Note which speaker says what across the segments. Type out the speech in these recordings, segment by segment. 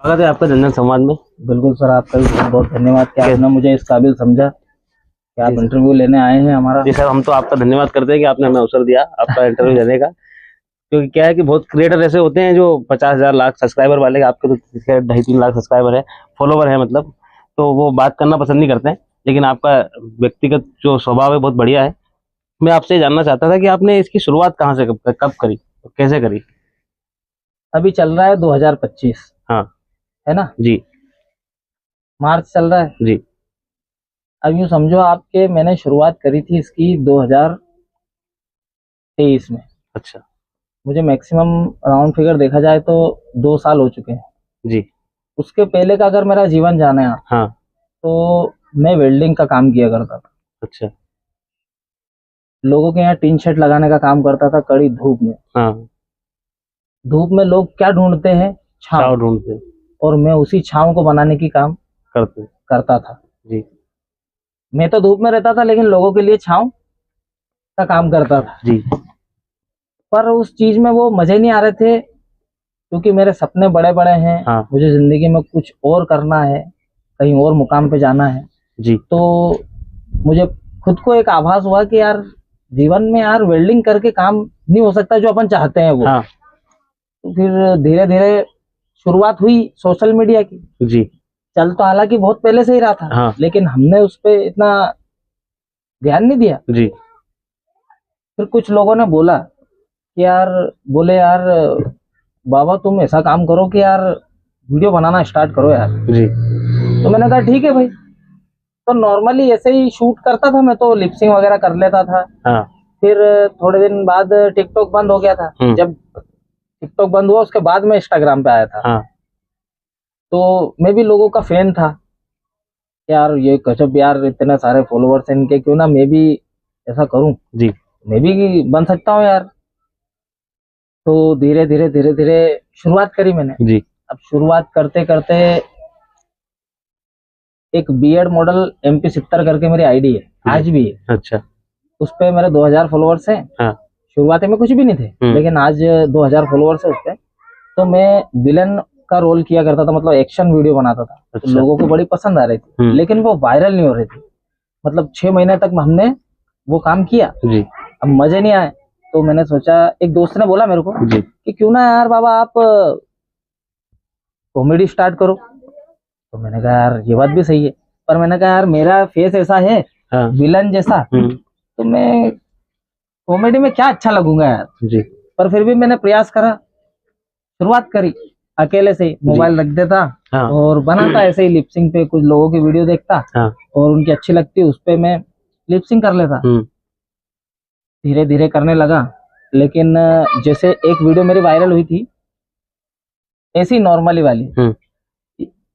Speaker 1: स्वागत है आपका जनजन संवाद में।
Speaker 2: बिल्कुल सर, आपका भी बहुत बहुत धन्यवाद कि आपने मुझे इस काबिल समझा कि आप इंटरव्यू लेने आए हैं हमारा।
Speaker 1: जी सर, हम तो आपका धन्यवाद करते हैं कि आपने हमें अवसर दिया आपका इंटरव्यू लेने का। क्योंकि क्या है कि बहुत क्रिएटर ऐसे होते हैं जो 50,000 लाख सब्सक्राइबर वाले, आपके तो 2.5-3 लाख सब्सक्राइबर है, फॉलोवर है मतलब, तो वो बात करना पसंद नहीं करते हैं। लेकिन आपका व्यक्तिगत जो स्वभाव है बहुत बढ़िया है। मैं आपसे जानना चाहता था कि आपने इसकी शुरुआत कहाँ से कब करी, कैसे करी?
Speaker 2: अभी चल रहा है 2025,
Speaker 1: हाँ
Speaker 2: है ना?
Speaker 1: जी।
Speaker 2: मार्च चल रहा है
Speaker 1: जी।
Speaker 2: अब यूँ समझो आपके, मैंने शुरुआत करी थी इसकी 2023 में।
Speaker 1: अच्छा।
Speaker 2: मुझे मैक्सिमम राउंड फिगर देखा जाए तो 2 साल हो चुके हैं।
Speaker 1: जी।
Speaker 2: उसके पहले का अगर मेरा जीवन जाने आप,
Speaker 1: हाँ।
Speaker 2: तो मैं वेल्डिंग का काम किया करता था।
Speaker 1: अच्छा।
Speaker 2: लोगों के यहाँ टीन शेड लगाने का काम करता था, कड़ी धूप में।
Speaker 1: हाँ।
Speaker 2: धूप में लोग क्या ढूंढते हैं?
Speaker 1: छाव
Speaker 2: छांव।
Speaker 1: ढूंढते
Speaker 2: और मैं उसी छांव को बनाने की काम
Speaker 1: करते।
Speaker 2: करता था।
Speaker 1: जी।
Speaker 2: मैं तो धूप में रहता था, लेकिन लोगों के लिए छांव का काम करता था।
Speaker 1: जी।
Speaker 2: पर उस चीज में वो मजे नहीं आ रहे थे, क्योंकि मेरे सपने बड़े बड़े हैं।
Speaker 1: हाँ।
Speaker 2: मुझे जिंदगी में कुछ और करना है, कहीं और मुकाम पे जाना है।
Speaker 1: जी।
Speaker 2: तो मुझे खुद को एक आभास हुआ कि यार, जीवन में यार वेल्डिंग करके काम नहीं हो सकता जो अपन चाहते हैं वो।
Speaker 1: हाँ।
Speaker 2: तो फिर धीरे धीरे शुरुआत हुई सोशल मीडिया की।
Speaker 1: जी।
Speaker 2: चल तो हालांकि बहुत पहले से ही रहा था,
Speaker 1: हाँ।
Speaker 2: लेकिन हमने उस पर इतना ध्यान नहीं दिया।
Speaker 1: जी।
Speaker 2: फिर कुछ लोगों ने बोला कि यार, बोले यार बाबा तुम ऐसा काम करो कि यार वीडियो बनाना स्टार्ट करो यार।
Speaker 1: जी।
Speaker 2: तो मैंने कहा ठीक है भाई। तो नॉर्मली ऐसे ही शूट करता था मैं, तो लिपसिंग वगैरह कर लेता था।
Speaker 1: हाँ।
Speaker 2: फिर थोड़े दिन बाद टिकटॉक बंद हो गया था। जब टिकटॉक बंद हुआ उसके बाद मैं इंस्टाग्राम पे आया था।
Speaker 1: हाँ।
Speaker 2: तो मैं भी लोगों का फैन था, यार ये गजब, यार इतने सारे फॉलोवर्स हैं इनके, क्यों ना मैं भी ऐसा करूं,
Speaker 1: जी।
Speaker 2: मैं भी बन सकता हूं यार। तो धीरे धीरे धीरे धीरे शुरुआत करी मैंने।
Speaker 1: जी।
Speaker 2: अब शुरुआत करते करते एक बीएड मॉडल MP70 करके मेरी आईडी है, आज भी है।
Speaker 1: अच्छा।
Speaker 2: उस पे मेरे 2000 फॉलोवर्स हैं।
Speaker 1: हाँ।
Speaker 2: शुरुआती में कुछ भी नहीं थे, लेकिन आज 2000 फॉलोवर्स है उस पे। तो मैं विलन का रोल किया करता था, मतलब एक्शन वीडियो बनाता था।
Speaker 1: अच्छा।
Speaker 2: तो लोगों को बड़ी पसंद आ रही थी, लेकिन वो वायरल नहीं हो रही थी। मतलब 6 महीने तक हमने वो काम किया।
Speaker 1: जी।
Speaker 2: अब मजे नहीं आए, तो मैंने सोचा, एक दोस्त ने बोला मेरे को
Speaker 1: जी।
Speaker 2: कि क्यों ना यार बाबा आप कॉमेडी स्टार्ट करो। तो मैंने कहा यार ये बात भी सही है, पर मैंने कहा यार मेरा फेस ऐसा है,
Speaker 1: हाँ।
Speaker 2: विलन जैसा, तो मैं कॉमेडी में क्या अच्छा लगूंगा यार। जी। पर फिर भी मैंने प्रयास करा, शुरुआत करी अकेले से ही, मोबाइल रख देता। हाँ। और बनाता ऐसे ही लिपसिंग पे, कुछ लोगों की वीडियो देखता। हाँ। और उनकी अच्छी लगती उस पे मैं लिपसिंग कर लेता। धीरे धीरे करने लगा, लेकिन जैसे एक वीडियो मेरी वायरल हुई थी ऐसी नॉर्मली वाली,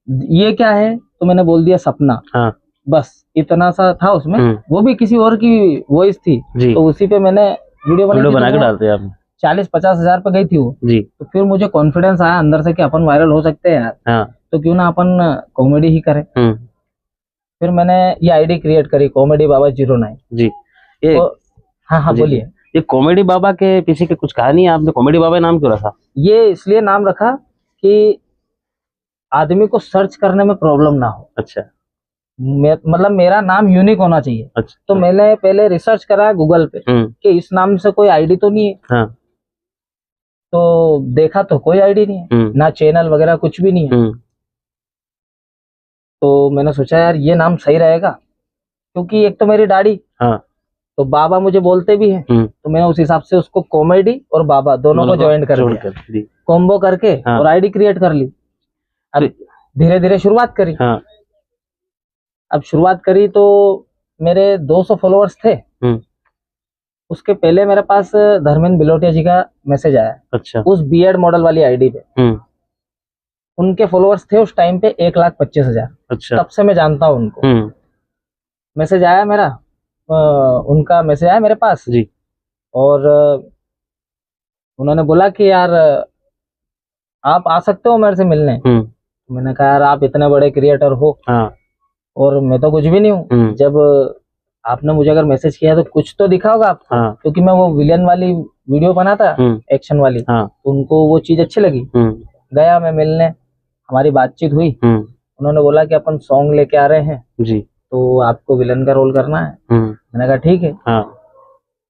Speaker 2: ये क्या है, तो मैंने बोल दिया सपना। हाँ। बस इतना सा था उसमें, वो भी किसी और की वॉइस थी। तो उसी पे मैंने वीडियो बना के डालते हैं आप। 40-50 हजार पे गई थी वो। जी। तो फिर मुझे कॉन्फिडेंस आया अंदर से कि अपन वायरल हो सकते हैं यार। हाँ। तो क्यों ना अपन कॉमेडी ही करें। फिर मैंने ये आईडी क्रिएट करी, कॉमेडी बाबा 09। जी। ये हाँ हाँ बोलिए।
Speaker 1: ये कॉमेडी बाबा के पीछे की कुछ कहानी है? आपने कॉमेडी बाबा नाम क्यों रखा?
Speaker 2: ये इसलिए नाम रखा कि आदमी को सर्च करने में प्रॉब्लम ना हो। अच्छा। मतलब मेरा नाम यूनिक होना चाहिए। अच्छा। तो मैंने पहले रिसर्च करा गूगल पे कि इस नाम से कोई आईडी तो नहीं है। हाँ। तो देखा तो कोई आईडी नहीं है, ना चैनल वगैरह कुछ भी नहीं है। तो मैंने सोचा यार ये नाम सही रहेगा, क्योंकि एक तो मेरी दाढ़ी। हाँ। तो बाबा मुझे बोलते भी हैं। तो मैंने उस हिसाब से उसको कॉमेडी और बाबा दोनों को ज्वाइन कर दिया, कॉम्बो करके। हाँ। और आईडी क्रिएट कर ली। अब धीरे धीरे शुरुआत करी। हाँ। अब शुरुआत करी तो मेरे 200 फॉलोअर्स थे। उसके पहले मेरे पास धर्मेंद्र बिलोटिया जी का मैसेज आया। अच्छा। उस बीएड मॉडल वाली आईडी पे। उनके फॉलोअर्स थे उस टाइम पे 1,25,000। अच्छा। तब से मैं जानता हूँ उनको। मैसेज आया मेरा, उनका मैसेज आया मेरे पास। जी। और उन्होंने बोला कि यार आप आ सकते हो मेरे से मिलने। मैंने कहा यार आप इतने बड़े क्रिएटर हो। हाँ। और मैं तो कुछ भी नहीं हूँ। जब आपने मुझे अगर मैसेज किया तो कुछ तो दिखा होगा आपको। हाँ। क्योंकि मैं वो विलेन वाली वीडियो बना था, एक्शन वाली। हाँ। तो उनको वो चीज अच्छी लगी। गया मैं मिलने, हमारी बातचीत हुई। उन्होंने बोला कि अपन सॉन्ग लेके आ रहे हैं
Speaker 1: जी,
Speaker 2: तो आपको विलन का रोल करना है। मैंने कहा ठीक है।
Speaker 1: हाँ।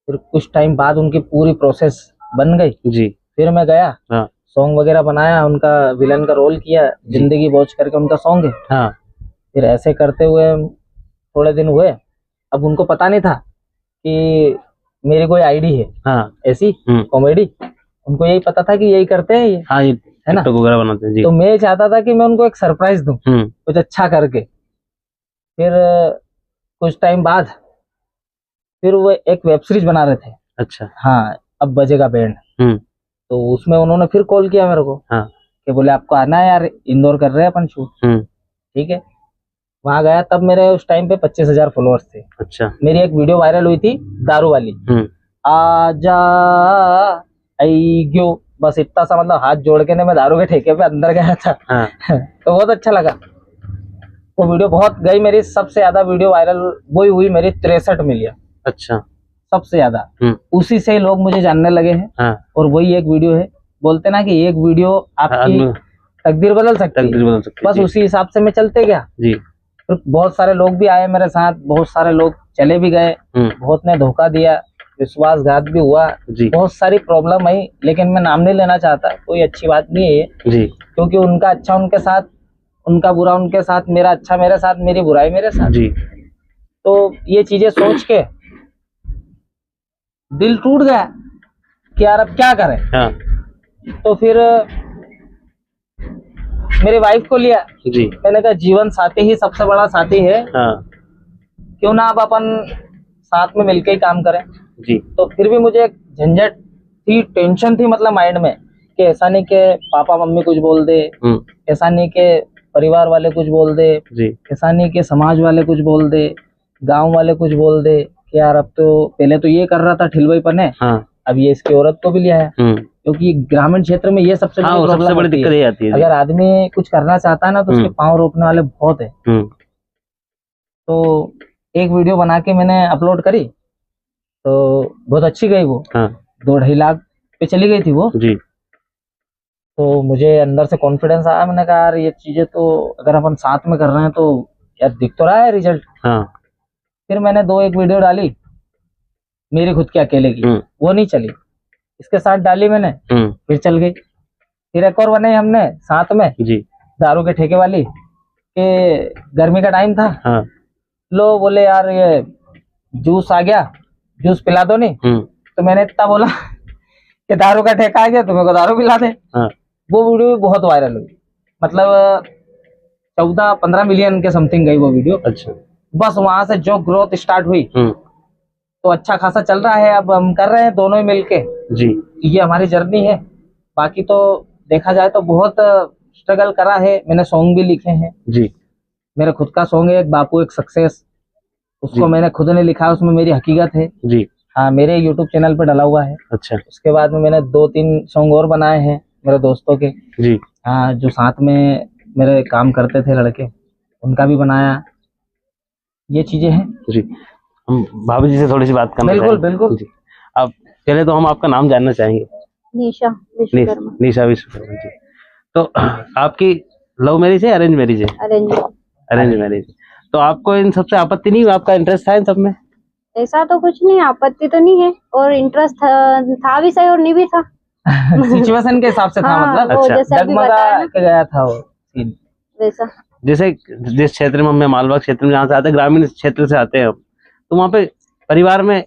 Speaker 2: फिर कुछ टाइम बाद उनकी पूरी प्रोसेस बन गई
Speaker 1: जी,
Speaker 2: फिर मैं गया,
Speaker 1: हाँ।
Speaker 2: सॉन्ग वगैरह बनाया, उनका विलन का रोल किया, जिंदगी बोझ करके उनका सॉन्ग है।
Speaker 1: हाँ।
Speaker 2: फिर ऐसे करते हुए थोड़े दिन हुए। अब उनको पता नहीं था कि मेरी कोई आईडी है, हाँ, ऐसी कॉमेडी। उनको यही पता था कि यही करते हैं ये, हाँ, ये है ना, वगैरह बनाते हैं जी। तो मैं चाहता था कि मैं उनको एक सरप्राइज दूं कुछ अच्छा करके। फिर कुछ टाइम बाद फिर वो एक वेब सीरीज बना रहे थे। अच्छा, हाँ, अब बजेगा बैंड। तो उसमें उन्होंने फिर कॉल किया मेरे को, हाँ, कि बोले आपको आना है यार, इंदौर कर रहे हैं अपन शूट। ठीक है, वहां गया। तब मेरे उस टाइम पे 25,000 फॉलोअर्स थे। अच्छा, मेरी एक वीडियो वायरल हुई थी दारू वाली, आजा आइग्यो, बस इतना सा, मतलब हाथ जोड़ के मैं दारू के ठेके पे अंदर गया था। हाँ। तो बहुत अच्छा लगा वो वीडियो, बहुत गई मेरी। सबसे ज्यादा वीडियो वायरल वही हुई मेरी, 63 मिलियन। अच्छा, सबसे ज्यादा। उसी से लोग मुझे जानने लगे हैं। हाँ। और वही एक वीडियो है, बोलते ना कि एक वीडियो आपकी तकदीर बदल सकती है, बस उसी हिसाब से मैं चलते गया जी। फिर बहुत सारे लोग भी आए मेरे साथ, बहुत सारे लोग चले भी गए, बहुत ने धोखा दिया, विश्वासघात भी हुआ, बहुत सारी प्रॉब्लम आई। लेकिन मैं नाम नहीं लेना चाहता, कोई अच्छी बात नहीं है ये जी, क्योंकि उनका अच्छा उनके साथ, उनका बुरा उनके साथ, मेरा अच्छा मेरे साथ, मेरी बुराई मेरे साथ जी। तो ये चीजें सोच के दिल टूट गया कि यार अब क्या करें। हाँ। तो फिर मेरी वाइफ को लिया जी। मैंने कहा जीवन साथी ही सबसे बड़ा साथी है। हाँ। क्यों ना अब अपन साथ में मिलके ही काम करें जी। तो फिर भी मुझे एक झंझट थी, टेंशन थी, मतलब माइंड में, कि ऐसा नहीं कि पापा मम्मी कुछ बोल दे, ऐसा नहीं कि परिवार वाले कुछ बोल दे जी, ऐसा नहीं कि समाज वाले कुछ बोल दे, गांव वाले कुछ बोल दे कि यार अब तो पहले तो ये कर रहा था ठिलवईपन है। हाँ। अब ये इसकी औरत को भी लिया है, क्योंकि ग्रामीण क्षेत्र में ये सबसे बड़ी दिक्कत आती है। अगर आदमी कुछ करना चाहता है ना तो उसके पांव रोकने वाले बहुत है। तो एक वीडियो बना के मैंने अपलोड करी तो बहुत अच्छी गई वो। हाँ। 2-2.5 लाख पे चली गई थी वो जी। तो मुझे अंदर से कॉन्फिडेंस आया, मैंने कहा यार ये चीजें तो अगर अपन साथ में कर रहे हैं तो यार दिख तो रहा है रिजल्ट। हाँ। फिर मैंने 2-1 वीडियो डाली मेरी खुद के अकेले की, वो नहीं चली। इसके साथ डाली मैंने, फिर चल गई। फिर एक और बनाई हमने साथ में जी, दारू के ठेके वाली, के गर्मी का टाइम था। हाँ। लो बोले यार ये जूस आ गया, जूस पिला दो नहीं। तो मैंने इतना बोला कि दारू का ठेका आ गया, तुम्हें को दारू पिला दे। हाँ। वो वीडियो भी बहुत वायरल हुई, मतलब 14-15 मिलियन के समथिंग गई वो वीडियो। अच्छा। बस वहां से जो ग्रोथ स्टार्ट हुई तो अच्छा खासा चल रहा है। अब हम कर रहे हैं दोनों ही मिलके जी, ये हमारी जर्नी है। बाकी तो देखा जाए तो बहुत स्ट्रगल करा है। मैंने सॉन्ग भी लिखे हैं जी, मेरा खुद का सॉन्ग है एक बापू एक सक्सेस, उसको मैंने खुद ने लिखा, उसमें मेरी हकीकत है जी। हाँ, मेरे यूट्यूब चैनल पे डाला हुआ है। अच्छा। उसके बाद में मैंने 2-3 सॉन्ग और बनाए हैं मेरे दोस्तों के जी। हाँ, जो साथ में मेरे काम करते थे लड़के, उनका भी बनाया। ये चीजें हैं जी। हम भाभी जी से थोड़ी सी बात करना बिल्कुल बिल्कुल जी। अब पहले तो हम आपका नाम जानना चाहेंगे। निशा विश्वकर्मा। निशा विश्वकर्मा जी। तो आपकी लव मैरिज है अरेंज मैरिज है? Arrange marriage. तो आपको इन सबसे आपत्ति नहीं हुई? आपका इंटरेस्ट था इन सब में?
Speaker 3: ऐसा तो कुछ नहीं, आपत्ति तो नहीं है, और इंटरेस्ट था भी सही और नहीं भी था।
Speaker 2: सिचुएशन के हिसाब से था। हाँ, मतलब अच्छा, डगमगा के गया था वो सीन
Speaker 3: वैसा।
Speaker 1: जैसे जिस क्षेत्र में, मालवा क्षेत्र में जहाँ से आते हैं, ग्रामीण क्षेत्र से आते हैं, तो वहाँ पे परिवार में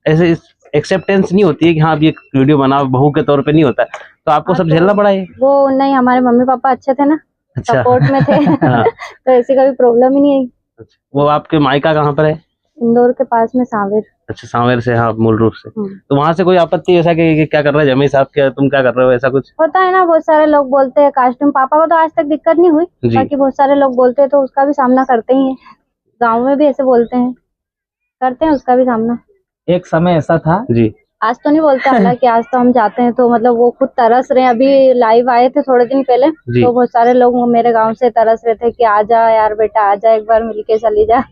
Speaker 1: ऐसे एक्सेप्टेंस नहीं होती है कि हाँ अब ये वीडियो बना, बहू के तौर पे नहीं होता, तो आपको सब झेलना पड़ा है?
Speaker 3: वो नहीं, हमारे मम्मी पापा अच्छे थे ना, अच्छा, सपोर्ट में थे। हाँ। तो ऐसी कभी प्रॉब्लम ही नहीं आई।
Speaker 1: अच्छा। वो आपके मायका कहाँ पर है?
Speaker 3: इंदौर के पास में सांवेर।
Speaker 1: अच्छा, सांवेर से। हाँ, मूल रूप से। तो वहाँ से कोई आपत्ति ऐसा कि क्या कर रहा है जमीन साहब, क्या तुम क्या कर रहे हो, ऐसा कुछ
Speaker 3: होता है ना? बहुत सारे लोग बोलते हैं कास्ट्यूम, पापा को तो आज तक दिक्कत नहीं हुई, बाकी बहुत सारे लोग बोलते हैं तो उसका भी सामना करते ही है। गाँव में भी ऐसे बोलते हैं, करते हैं उसका भी सामना।
Speaker 2: एक समय ऐसा था जी,
Speaker 3: आज तो नहीं बोलते हालांकि आज तो हम जाते हैं तो मतलब वो खुद तरस रहे हैं। अभी लाइव आए थे थोड़े दिन पहले, तो बहुत सारे लोग मेरे गांव से तरस रहे थे कि आ जा यार बेटा, आ जा, एक बार मिलके चली जा,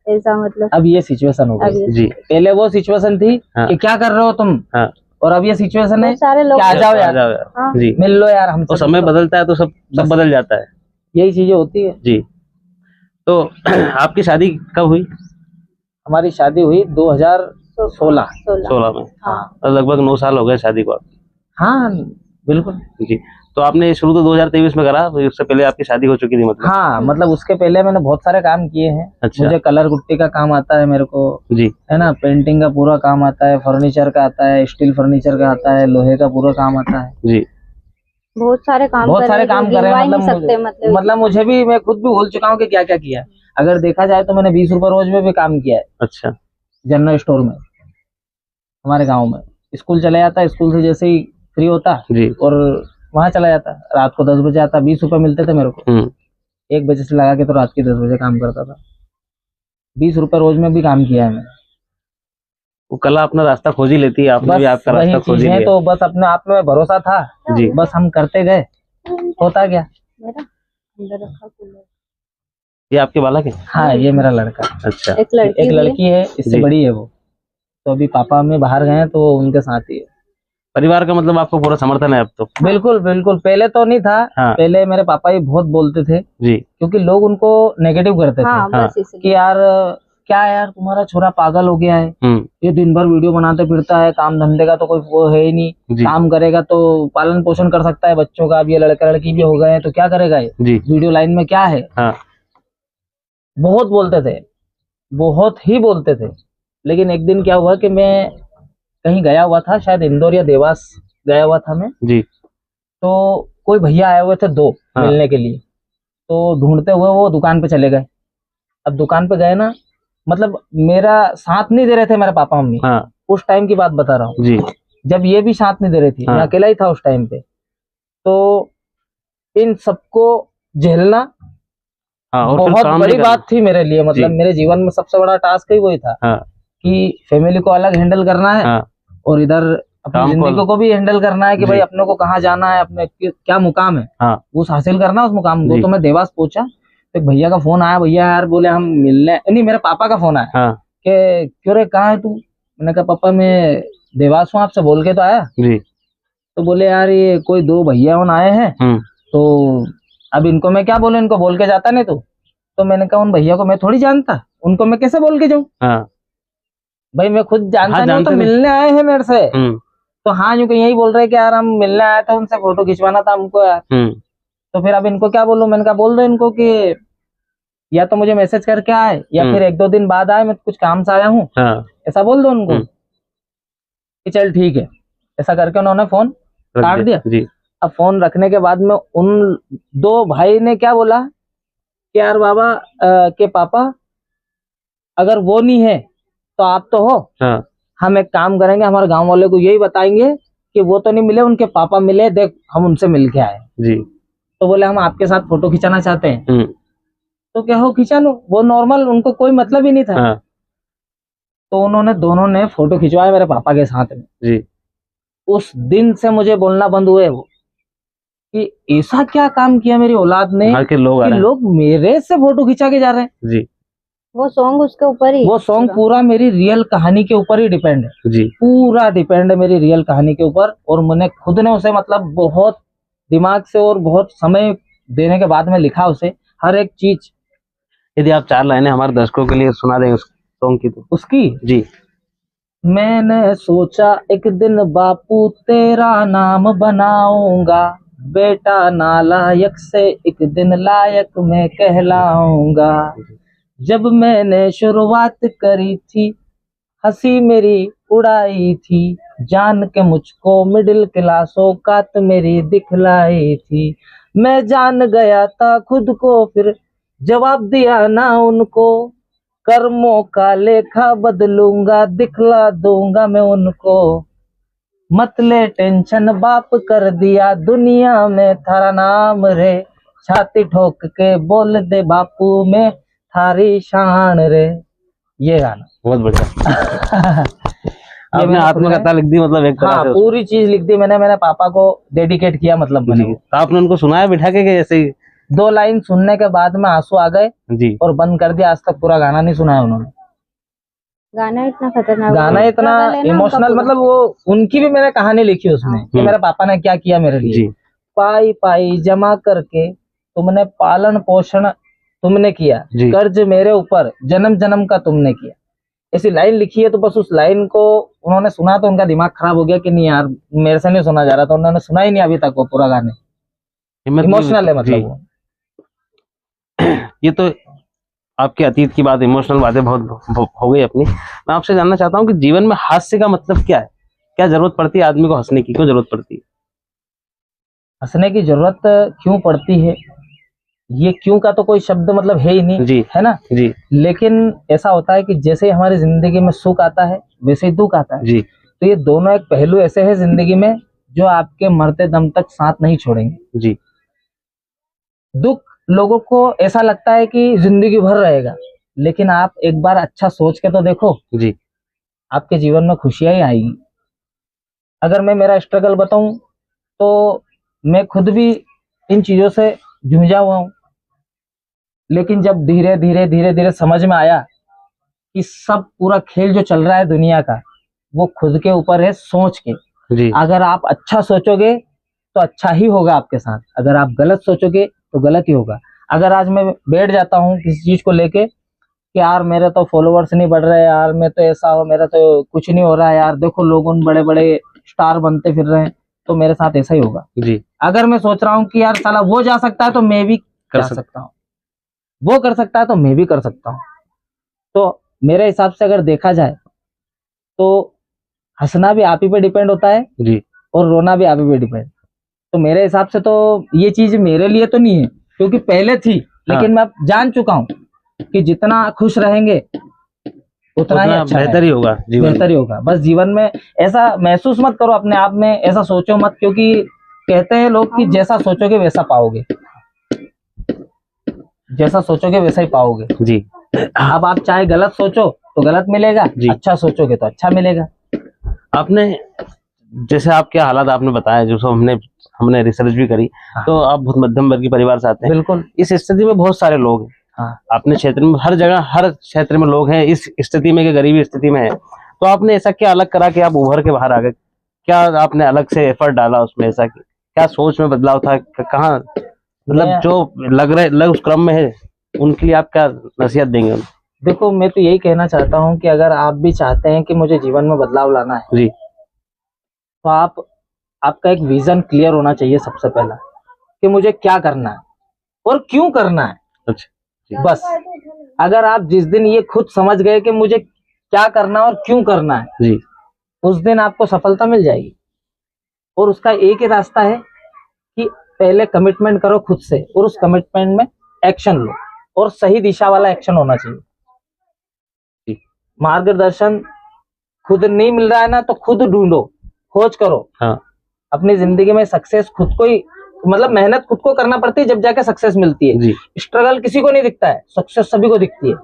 Speaker 3: ऐसा। मतलब
Speaker 2: अब ये सिचुएशन हो गई जी। पहले वो सिचुएशन थी कि क्या कर रहे हो तुम, और अब ये सिचुएशन है
Speaker 3: बहुत सारे लोग
Speaker 2: कि आ जाओ यार,
Speaker 3: हाँ।
Speaker 1: जी।
Speaker 2: मिल लो यार हमसे।
Speaker 1: तो समय बदलता है तो सब बदल जाता है।
Speaker 2: यही चीजें होती है
Speaker 1: जी। तो आपकी शादी कब हुई?
Speaker 2: हमारी शादी हुई 2016
Speaker 1: में।
Speaker 3: हाँ।
Speaker 1: तो लगभग 9 साल हो गए शादी को।
Speaker 2: हाँ बिल्कुल।
Speaker 1: जी। तो आपने शुरू तो 2023 में करा, तो उससे पहले आपकी शादी हो चुकी थी मतलब?
Speaker 2: हाँ मतलब उसके पहले मैंने बहुत सारे काम किए हैं।
Speaker 1: अच्छा।
Speaker 2: मुझे कलर गुट्टी का काम आता है मेरे को,
Speaker 1: जी।
Speaker 2: है ना, पेंटिंग का पूरा काम आता है, फर्नीचर का आता है, स्टील फर्नीचर का आता है, लोहे का पूरा काम आता है।
Speaker 1: जी।
Speaker 3: बहुत सारे काम
Speaker 2: करे मतलब मुझे भी, मैं खुद भी भूल चुका हूँ कि क्या क्या किया है। अगर देखा जाए तो मैंने 20 रुपए रोज में भी काम किया है।
Speaker 1: अच्छा।
Speaker 2: जनरल स्टोर में हमारे गांव में। स्कूल चला जाता, स्कूल से जैसे ही फ्री होता
Speaker 1: जी।
Speaker 2: और वहां चला जाता, रात को 10 बजे आता, 20 रुपए मिलते थे मेरे को। 1 बजे से लगा के तो रात के 10 बजे काम करता था। 20 रुपए रोज में भी काम किया है मैंने।
Speaker 1: वो कला अपना रास्ता खोज ही लेती है, आपने भी
Speaker 2: बस
Speaker 1: आपका रास्ता
Speaker 2: वही
Speaker 1: खोज
Speaker 2: चीज
Speaker 1: ही
Speaker 2: है,
Speaker 1: लिया।
Speaker 2: तो बस अपने आप में भरोसा था
Speaker 1: जी।
Speaker 2: बस हम करते गए, होता गया।
Speaker 1: ये आपके बालक है?
Speaker 2: हाँ ये मेरा लड़का।
Speaker 1: अच्छा।
Speaker 3: एक
Speaker 2: लड़की है, इससे
Speaker 1: जी।
Speaker 2: बड़ी है वो। तो अभी पापा में बाहर गए हैं तो वो उनके साथ ही है।
Speaker 1: परिवार का मतलब आपको पूरा समर्थन है अब तो?
Speaker 2: बिल्कुल बिल्कुल। पहले तो नहीं था।
Speaker 1: हाँ।
Speaker 2: पहले मेरे पापा ही बहुत बोलते थे
Speaker 1: जी।
Speaker 2: क्योंकि लोग उनको नेगेटिव करते
Speaker 3: हाँ,
Speaker 2: थे।
Speaker 3: बस इसलिए।
Speaker 2: कि यार क्या यार तुम्हारा छोरा पागल हो गया है, ये दिन भर वीडियो बनाते फिरता है, काम धंधे का तो कोई वो है ही नहीं, काम करेगा तो पालन पोषण कर सकता है बच्चों का, अब ये लड़का लड़की भी हो गए हैं तो क्या करेगा ये, वीडियो लाइन में क्या है।
Speaker 1: हाँ।
Speaker 2: बहुत बोलते थे, बहुत ही बोलते थे। लेकिन एक दिन क्या हुआ कि मैं कहीं गया हुआ था, शायद इंदौर या देवास गया हुआ था मैं
Speaker 1: जी।
Speaker 2: तो कोई भैया आए हुए थे दो मिलने के लिए। तो ढूंढते हुए वो दुकान पे चले गए। अब दुकान पे गए ना, मतलब मेरा साथ नहीं दे रहे थे मेरे पापा मम्मी। उस टाइम की बात बता रहा हूँ
Speaker 1: जी।
Speaker 2: जब ये भी साथ नहीं दे रही थी, मैं अकेला ही था उस टाइम पे। तो इन सबको झेलना बहुत बड़ी बात थी मेरे लिए। मतलब मेरे जीवन में सबसे बड़ा टास्क ही वही था कि फैमिली को अलग हैंडल करना है और इधर अपनी जिंदगी को भी हैंडल करना है कि भाई अपने को कहाँ जाना है, अपने क्या मुकाम है वो हासिल करना है उस मुकाम को। तो मैं देवास पहुंचा तो एक भैया का फोन आया, भैया यार बोले हम मिलने, नहीं मेरे पापा का फोन आया कि क्यों रे कहाँ है तू। मैंने कहा पापा मैं देवास हूँ, आपसे बोल के तो आया। तो बोले यार ये कोई 2 भैया आए हैं तो अब इनको मैं क्या बोलूं, इनको बोल के जाता नहीं तो मैंने कहा उन भैया को मैं थोड़ी जानता, उनको मैं कैसे बोल के जाऊं। भाई मैं खुद जानता नहीं हूं, तो मिलने आए हैं मेरे से। तो हाँ यूं यही बोल रहे कि यार हम मिलने आए थे, उनसे फोटो खिंचवाना था हमको यार। तो फिर अब इनको क्या बोलूं। मैंने कहा बोल दो इनको कि या तो मुझे मैसेज करके आए या फिर 1-2 दिन बाद आए, मैं कुछ काम से आया हूँ, ऐसा बोल दो उनको कि चल ठीक है। ऐसा करके उन्होंने फोन काट दिया। अब फोन रखने के बाद में उन 2 भाई ने क्या बोला कि यार बाबा के पापा अगर वो नहीं है तो आप तो हो। हम एक काम करेंगे, हमारे गांव वाले को यही बताएंगे कि वो तो नहीं मिले, उनके पापा मिले, देख हम उनसे मिल के आए। तो बोले हम आपके साथ फोटो खिंचाना चाहते हैं। तो क्या हो खिंचा लो, वो नॉर्मल, उनको कोई मतलब ही नहीं था। तो उन्होंने दोनों ने फोटो खिंचवाया मेरे पापा के साथ में। उस दिन से मुझे बोलना बंद हुए वो कि ऐसा क्या काम किया मेरी औलाद ने कि लोग मेरे से फोटो खिंचा के जा रहे हैं।
Speaker 3: वो सॉन्ग उसके ऊपर ही,
Speaker 2: वो सॉन्ग पूरा मेरी रियल कहानी के ऊपर ही डिपेंड है। पूरा डिपेंड है मेरी रियल कहानी के ऊपर। और मैंने खुद ने उसे मतलब बहुत दिमाग से और बहुत समय देने के बाद में लिखा उसे हर एक चीज।
Speaker 1: यदि आप 4 लाइनें हमारे दर्शकों के लिए सुना दें उस सॉन्ग की तो।
Speaker 2: उसकी
Speaker 1: जी।
Speaker 2: मैंने सोचा एक दिन बापू तेरा नाम बनाऊंगा, बेटा नालायक से एक दिन लायक मैं कहलाऊंगा। जब मैंने शुरुआत करी थी हंसी मेरी उड़ाई थी, जान के मुझको मिडिल क्लास औकात मेरी दिखलाई थी। मैं जान गया था खुद को, फिर जवाब दिया ना उनको, कर्मों का लेखा बदलूंगा, दिखला दूंगा मैं उनको। मत ले टेंशन बाप कर दिया दुनिया में थारा नाम रे, छाती ठोक के बोल दे बापू में थारी शान रे। ये गाना
Speaker 1: बहुत बढ़िया। आपने आत्मकथा लिख दी मतलब एक तरह से।
Speaker 2: पूरी चीज लिख दी मैंने, मेरे पापा को डेडिकेट किया मतलब मैंने।
Speaker 1: तो आपने उनको सुनाया बिठा के ऐसे ही?
Speaker 2: 2 लाइन सुनने के बाद में आंसू आ गए और बंद कर दिया। आज तक पूरा गाना नहीं सुनाया उन्होंने।
Speaker 3: गाना इतना खतरनाक,
Speaker 2: गाना इतना इमोशनल, मतलब वो उनकी भी मैंने कहानी लिखी उसमें कि मेरे पापा ने क्या किया मेरे लिए। पाई पाई जमा करके तुमने पालन पोषण तुमने किया, कर्ज मेरे ऊपर जन्म जन्म का तुमने किया। ऐसी लाइन लिखी है, तो बस उस लाइन को उन्होंने सुना तो उनका दिमाग खराब हो गया कि नहीं यार मेरे से नहीं सुना जा रहा था। उन्होंने सुना ही नहीं अभी तक वो पूरा गाने। इमोशनल है मतलब वो।
Speaker 1: ये तो आपके अतीत की बात, इमोशनल बातें बहुत हो गई अपनी। मैं आपसे जानना चाहता हूँ कि जीवन में हास्य का मतलब क्या है? क्या जरूरत पड़ती है आदमी को हंसने की? क्यों जरूरत पड़ती है?
Speaker 2: हंसने की जरूरत क्यों पड़ती है, ये क्यों का तो कोई शब्द मतलब है ही नहीं
Speaker 1: जी,
Speaker 2: है ना
Speaker 1: जी।
Speaker 2: लेकिन ऐसा होता है कि जैसे हमारी जिंदगी में सुख आता है वैसे ही दुख आता है
Speaker 1: जी।
Speaker 2: तो ये दोनों एक पहलू ऐसे हैं जिंदगी में जो आपके मरते दम तक साथ नहीं छोड़ेंगे।
Speaker 1: जी।
Speaker 2: दुख लोगों को ऐसा लगता है कि जिंदगी भर रहेगा, लेकिन आप एक बार अच्छा सोच के तो देखो
Speaker 1: जी।
Speaker 2: आपके जीवन में खुशियां ही आएगी। अगर मैं मेरा स्ट्रगल बताऊं तो मैं खुद भी इन चीजों से जूझा हुआ हूं, लेकिन जब धीरे धीरे धीरे धीरे समझ में आया कि सब पूरा खेल जो चल रहा है दुनिया का वो खुद के ऊपर है, सोच के।
Speaker 1: जी।
Speaker 2: अगर आप अच्छा सोचोगे तो अच्छा ही होगा आपके साथ, अगर आप गलत सोचोगे तो गलत ही होगा। अगर आज मैं बैठ जाता हूँ किसी चीज को लेके कि यार मेरे तो फॉलोवर्स नहीं बढ़ रहे, यार मैं तो ऐसा हो, मेरा तो कुछ नहीं हो रहा है, यार देखो लोग उन बड़े बड़े स्टार बनते फिर रहे हैं, तो मेरे साथ ऐसा ही होगा।
Speaker 1: जी।
Speaker 2: अगर मैं सोच रहा हूँ कि यार साला वो जा सकता है तो मैं भी कर सकता हूँ, वो कर सकता है तो मैं भी कर सकता हूँ। तो मेरे हिसाब से अगर देखा जाए तो हंसना भी आप ही पे डिपेंड होता है
Speaker 1: जी।
Speaker 2: और रोना भी आप ही पे डिपेंड। तो मेरे हिसाब से तो ये चीज मेरे लिए तो नहीं है क्योंकि पहले थी, लेकिन मैं अब जान चुका हूँ कि जितना खुश रहेंगे उतना ही अच्छा
Speaker 1: बेहतर ही होगा,
Speaker 2: बेहतर ही होगा। बस जीवन में ऐसा महसूस मत करो अपने आप में, ऐसा सोचो मत, क्योंकि कहते हैं लोग कि जैसा सोचोगे वैसा पाओगे, जैसा सोचोगे वैसा ही पाओगे।
Speaker 1: जी।
Speaker 2: अब आप चाहे गलत सोचो तो गलत मिलेगा, अच्छा सोचोगे तो अच्छा मिलेगा।
Speaker 1: आपने जैसे आपके हालात आपने बताया, जो हमने रिसर्च भी करी, तो आप बहुत मध्यम वर्गीय परिवार से आते हैं।
Speaker 2: बिल्कुल।
Speaker 1: इस स्थिति में बहुत सारे लोग हैं।
Speaker 2: हाँ।
Speaker 1: अपने क्षेत्र में हर जगह हर क्षेत्र में लोग हैं इस स्थिति में कि गरीबी स्थिति में है। तो आपने ऐसा क्या अलग करा कि आप उभर के बाहर आ गए? क्या आपने अलग से एफर्ट डाला उसमें? ऐसा क्या सोच में बदलाव था? कहाँ मतलब जो लग उस क्रम में है उनके लिए आप क्या नसीहत देंगे?
Speaker 2: देखो मैं तो यही कहना चाहता हूँ कि अगर आप भी चाहते हैं कि मुझे जीवन में बदलाव लाना है
Speaker 1: जी,
Speaker 2: तो आपका एक विजन क्लियर होना चाहिए सबसे पहला कि मुझे क्या करना है और क्यों करना है।
Speaker 1: अच्छा।
Speaker 2: बस अगर आप जिस दिन ये खुद समझ गए कि मुझे क्या करना है और क्यों करना है
Speaker 1: जी,
Speaker 2: उस दिन आपको सफलता मिल जाएगी। और उसका एक ही रास्ता है कि पहले कमिटमेंट करो खुद से और उस कमिटमेंट में एक्शन लो, और सही दिशा वाला एक्शन होना चाहिए। मार्गदर्शन खुद नहीं मिल रहा है ना तो खुद ढूंढो, खोज करो।
Speaker 1: हाँ। अपनी
Speaker 2: जिंदगी में सक्सेस खुद को ही, मतलब मेहनत खुद को करना पड़ती है, जब जाके सक्सेस मिलती है। स्ट्रगल किसी को नहीं दिखता है, सक्सेस सभी को दिखती है।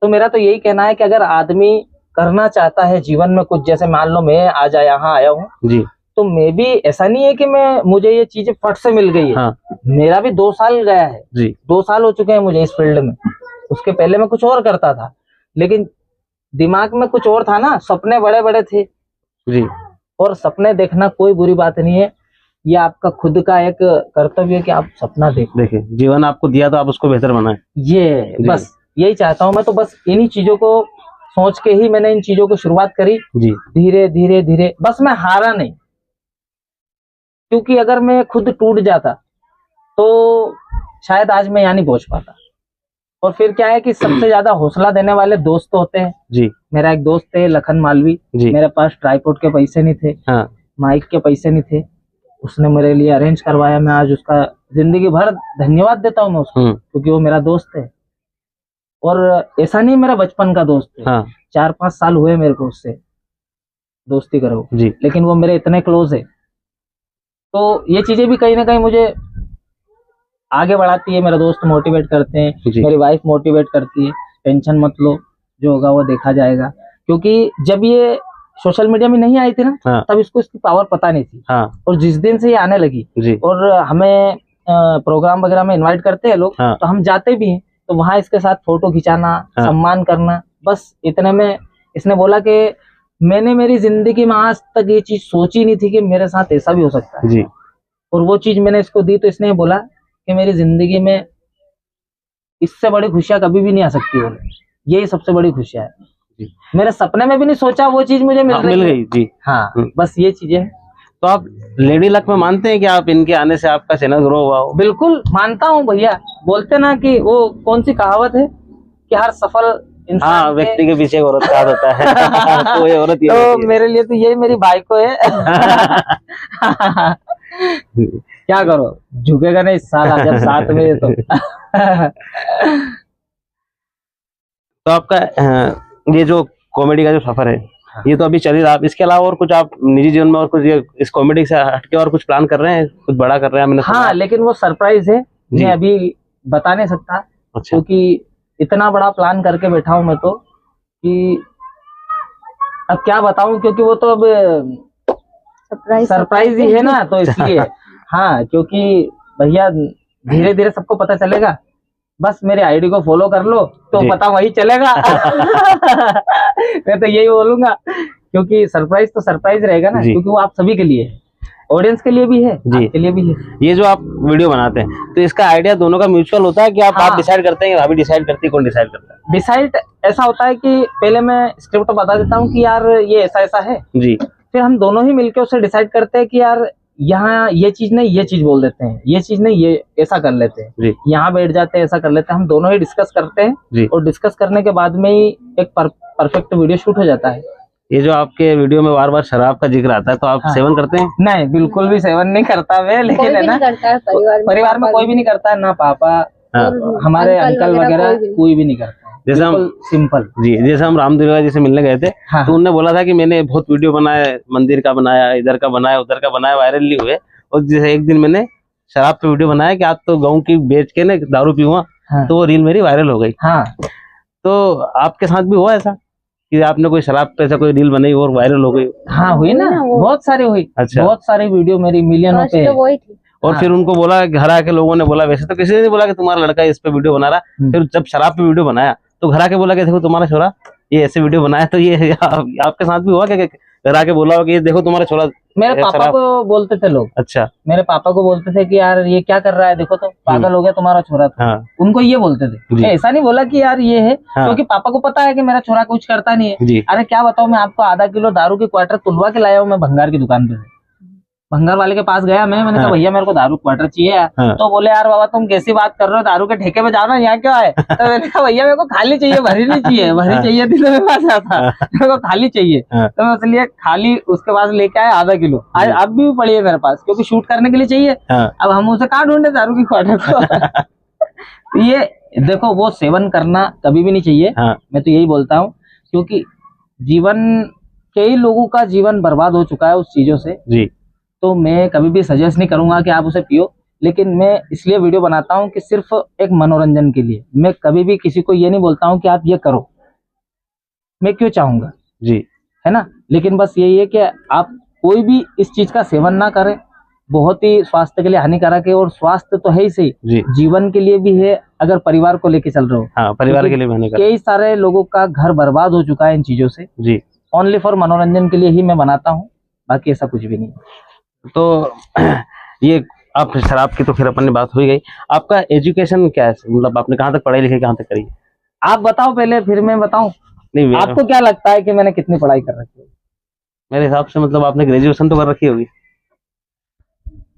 Speaker 2: तो मेरा तो यही कहना है कि अगर आदमी करना चाहता है जीवन में कुछ, जैसे मान लो मैं आज यहाँ आया हूँ जी, तो मैं भी ऐसा नहीं है कि मुझे ये चीजें फट से मिल गई है। हाँ। मेरा भी 2 साल गया है जी, 2 साल हो चुके हैं मुझे इस फील्ड में। उसके पहले मैं कुछ और करता था, लेकिन दिमाग में कुछ और था ना, सपने बड़े बड़े थे जी। और सपने देखना कोई बुरी बात नहीं है, ये आपका खुद का एक कर्तव्य है कि आप सपना देखिए।
Speaker 1: जीवन आपको दिया तो आप उसको बेहतर बनाएं।
Speaker 2: ये बस यही चाहता हूं मैं। तो बस इन्हीं चीजों को सोच के ही मैंने इन चीजों को शुरुआत करी जी। धीरे धीरे धीरे, बस मैं हारा नहीं, क्योंकि अगर मैं खुद टूट जाता तो शायद आज मैं यहाँ नहीं पहुंच पाता। और फिर क्या है कि सबसे ज्यादा हौसला देने वाले दोस्त होते हैं जी। मेरा एक दोस्त है लखन मालवी जी, मेरे पास ट्राइपॉड के पैसे नहीं थे, हाँ। माइक के पैसे नहीं थे, उसने मेरे लिए अरेंज करवाया। मैं आज उसका जिंदगी भर धन्यवाद देता हूँ मैं उसको, क्योंकि वो मेरा दोस्त है। और ऐसा नहीं मेरा बचपन का दोस्त है, हाँ। 4-5 साल हुए मेरे को उससे दोस्ती करो जी, लेकिन वो मेरे इतने क्लोज है। तो ये चीजें भी कहीं ना कहीं मुझे आगे बढ़ाती है। मेरे दोस्त मोटिवेट करते हैं, मेरी वाइफ मोटिवेट करती है, टेंशन मत लो, जो होगा वो देखा जाएगा। क्योंकि जब ये सोशल मीडिया में नहीं आई थी ना, हाँ। तब इसकी पावर पता नहीं थी, हाँ। और जिस दिन से ये आने लगी और हमें प्रोग्राम वगैरह में इनवाइट करते हैं लोग, हाँ। तो हम जाते भी हैं, तो वहाँ इसके साथ फोटो खिंचाना, हाँ। सम्मान करना, बस इतने में इसने बोला कि मैंने मेरी जिंदगी में आज तक ये चीज सोची नहीं थी कि मेरे साथ ऐसा भी हो सकता है
Speaker 1: जी।
Speaker 2: और वो चीज मैंने इसको दी तो इसने बोला कि मेरी जिंदगी में इससे बड़ी खुशियां कभी भी नहीं आ सकती है, यही सबसे बड़ी खुशियां है। मेरे सपने में भी नहीं सोचा वो चीज मुझे मिल
Speaker 1: गई जी।
Speaker 2: हाँ बस ये चीजें।
Speaker 1: तो आप लेडी लक में मानते हैं कि आप इनके आने से आपका चैनल ग्रो हुआ हो?
Speaker 2: बिल्कुल मानता हूँ भैया। बोलते ना कि वो कौन सी कहावत है कि हर सफल इंसान,
Speaker 1: हाँ, व्यक्ति के पीछे एक औरत का हाथ होता है। तो ये औरत ये
Speaker 2: तो मेरे लिए तो यही मेरी भाई को है। क्या करो, झुकेगा नहीं साला जब साथ में तो।
Speaker 1: तो आपका ये जो कॉमेडी का जो सफर है, ये तो अभी चल ही रहा है। इसके अलावा और कुछ आप निजी जीवन में और कुछ ये इस कॉमेडी से हटके और कुछ प्लान कर रहे हैं, कुछ बड़ा कर रहे हैं? मैंने
Speaker 2: हाँ, लेकिन वो सरप्राइज है, मैं अभी बता नहीं सकता।
Speaker 1: अच्छा।
Speaker 2: क्योंकि इतना बड़ा प्लान करके बैठा हूं मैं तो कि अब क्या बताऊं, क्योंकि वो तो अब सरप्राइज ही है ना, तो इसलिए। हाँ, क्योंकि भैया धीरे धीरे सबको पता चलेगा। बस मेरे आईडी को फॉलो कर लो तो पता वही चलेगा। मैं तो यही बोलूंगा, क्योंकि सरप्राइज तो सरप्राइज रहेगा ना, क्योंकि वो आप सभी के लिए है, ऑडियंस के लिए भी है, आपके लिए भी है।
Speaker 1: ये जो आप वीडियो बनाते हैं तो इसका आइडिया दोनों का म्यूचुअल होता है कि आप डिसाइड करते हैं, भाभी डिसाइड करती है, कौन डिसाइड करता है?
Speaker 2: डिसाइड ऐसा होता है कि पहले मैं स्क्रिप्ट बता देता हूँ कि यार ये ऐसा ऐसा है
Speaker 1: जी,
Speaker 2: फिर हम दोनों ही मिलकर उसे डिसाइड करते हैं कि यार यहाँ ये चीज नहीं ये चीज बोल देते हैं, ये चीज नहीं ये ऐसा कर लेते हैं, यहाँ बैठ जाते हैं ऐसा कर लेते हैं। हम दोनों ही डिस्कस करते हैं और डिस्कस करने के बाद में ही एक परफेक्ट वीडियो शूट हो जाता है।
Speaker 1: ये जो आपके वीडियो में बार बार शराब का जिक्र आता है, तो आप सेवन करते हैं?
Speaker 2: नहीं, बिल्कुल भी सेवन नहीं करता मैं, लेकिन है ना, परिवार में कोई भी नहीं करता है, ना पापा, हमारे अंकल वगैरह कोई भी नहीं करता।
Speaker 1: जैसे हम
Speaker 2: सिंपल जी,
Speaker 1: जैसे हम रामदुर्गा जी से मिलने गए थे, तो उन्होंने बोला था कि मैंने बहुत वीडियो बनाया, मंदिर का बनाया, इधर का बनाया, उधर का बनाया, वायरल नहीं हुए। और जैसे एक दिन मैंने शराब पे वीडियो बनाया कि आज तो गाँव की बेच के ना दारू पीऊंगा, तो वो रील मेरी वायरल हो गई।
Speaker 2: हाँ,
Speaker 1: तो आपके साथ भी हुआ ऐसा कि आपने कोई शराब पे ऐसा कोई रील बनाई और वायरल हो गई?
Speaker 2: हाँ, हुई ना, बहुत सारी हुई।
Speaker 1: अच्छा।
Speaker 2: बहुत सारी वीडियो मेरी मिलियनों पे।
Speaker 1: और फिर उनको बोला, घर आके लोगों ने बोला, वैसे तो किसी ने नहीं बोला कि तुम्हारा लड़का इस पे वीडियो बना रहा। फिर जब शराब पे वीडियो बनाया तो घर आके बोला कि देखो तुम्हारा छोरा ये ऐसे वीडियो बनाया। तो ये आपके साथ भी हुआ क्या, घर आके बोला हो कि ये देखो तुम्हारा छोरा? मेरे
Speaker 2: पापा को बोलते थे लोग।
Speaker 1: अच्छा।
Speaker 2: मेरे पापा को बोलते थे कि यार ये क्या कर रहा है, देखो तो पागल हो गया तुम्हारा छोरा।
Speaker 1: हाँ।
Speaker 2: उनको ये बोलते थे, ऐसा नहीं बोला कि यार ये है। हाँ। क्योंकि पापा को पता है कि मेरा छोरा कुछ करता नहीं है। अरे क्या बताऊं, मैं आपको आधा किलो दारू की क्वार्टर तुलवा के लाया हूँ मैं भंगार की दुकान पे। भंगार वाले के पास गया मैंने कहा भैया मेरे को दारू क्वार्टर चाहिए। तो बोले यार बाबा तुम कैसी बात कर रहे हो, दारू के ठेके पे जाओ ना, यहाँ क्यों आए? तो मैंने कहा भैया मेरे को खाली चाहिए, भरी नहीं चाहिए। भरी चाहिए थी तो मेरे पास आता, मेरे को खाली चाहिए। तो मैं इसलिए खाली उसके पास लेके आया आधा किलो। आज अब भी पड़ी है मेरे पास, क्योंकि शूट करने के लिए चाहिए। अब हम उसे कहाँ ढूंढे दारू की क्वार्टर को। ये देखो, वो सेवन करना कभी भी नहीं चाहिए। मैं तो यही बोलता हूँ, क्योंकि जीवन, कई लोगों का जीवन बर्बाद हो चुका है उस चीजों से। जी। तो मैं कभी भी सजेस्ट नहीं करूंगा कि आप उसे पियो, लेकिन मैं इसलिए वीडियो बनाता हूं कि सिर्फ एक मनोरंजन के लिए। मैं कभी भी किसी को ये नहीं बोलता हूं कि आप ये करो, मैं क्यों चाहूंगा जी, है ना। लेकिन बस यही है कि आप कोई भी इस चीज का सेवन ना करें, बहुत ही स्वास्थ्य के लिए हानिकारक है। और स्वास्थ्य तो है ही सही, जीवन के लिए भी है, अगर परिवार को लेके चल रहे हो। हाँ, परिवार के लिए भी। कई सारे लोगों का घर बर्बाद हो चुका है इन चीजों से जी। ओनली फॉर मनोरंजन के लिए ही मैं बनाता हूँ, बाकी ऐसा कुछ भी नहीं। तो ये आप शराब की तो फिर अपन ने बात हो गई, आपका एजुकेशन क्या है, मतलब आपने कहाँ तक पढ़ाई लिखाई कहाँ तक करी? आप बताओ पहले, फिर मैं बताऊं। नहीं, आपको क्या लगता है कि मैंने कितनी पढ़ाई कर रखी है? मेरे हिसाब से मतलब आपने ग्रेजुएशन तो कर रखी होगी।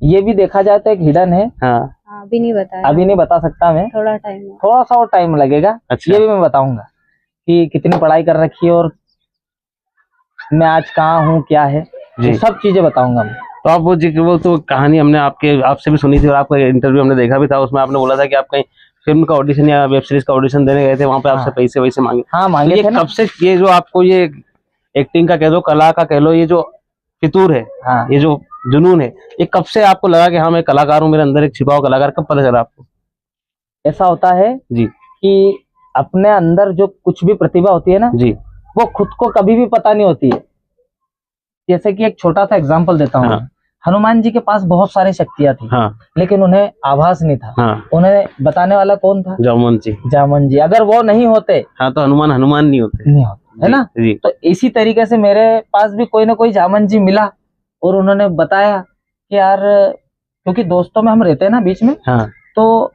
Speaker 2: ये भी देखा जाए तो एक हिडन है। हाँ,
Speaker 3: अभी नहीं बताया,
Speaker 2: अभी नहीं बता सकता मैं, थोड़ा सा और टाइम लगेगा। अच्छा। ये भी मैं बताऊंगा कि कितनी पढ़ाई कर रखी है और मैं आज कहाँ हूँ, क्या है, तो सब चीजें बताऊंगा मैं। तो आप वो तो कहानी हमने आपसे भी सुनी थी और आपका इंटरव्यू हमने देखा भी था, उसमें आपने बोला था कि आप कहीं फिल्म का ऑडिशन या वेब सीरीज का ऑडिशन देने गए थे, वहां पे आपसे पैसे वैसे मांगे। हाँ, मांगे। ये कब से ये जो आपको ये एक्टिंग का कह दो, कला का कह लो, ये जो फितूर है, हाँ, ये जो जुनून है, ये कब से आपको लगा कि हाँ मैं कलाकार हूँ, मेरे अंदर एक छिपा हुआ कलाकार, कब पता चला आपको? ऐसा होता है जी कि अपने अंदर जो कुछ भी प्रतिभा होती है ना जी, वो खुद को कभी भी पता नहीं होती है। जैसे कि एक छोटा सा एग्जांपल देता हूँ। हाँ। हनुमान जी के पास बहुत सारी शक्तियां थी,
Speaker 1: हाँ,
Speaker 2: लेकिन उन्हें आभास नहीं था।
Speaker 1: हाँ,
Speaker 2: उन्हें बताने वाला कौन था?
Speaker 1: जामुन जी।
Speaker 2: जामन जी। अगर वो नहीं होते,
Speaker 1: हाँ, तो हनुमान नहीं होते।
Speaker 2: नहीं होते, है ना?
Speaker 1: जी।
Speaker 2: तो इसी तरीके से मेरे पास भी कोई ना कोई जामन जी मिला और उन्होंने बताया कि यार, क्योंकि दोस्तों में हम रहते हैं ना बीच में,
Speaker 1: हाँ,
Speaker 2: तो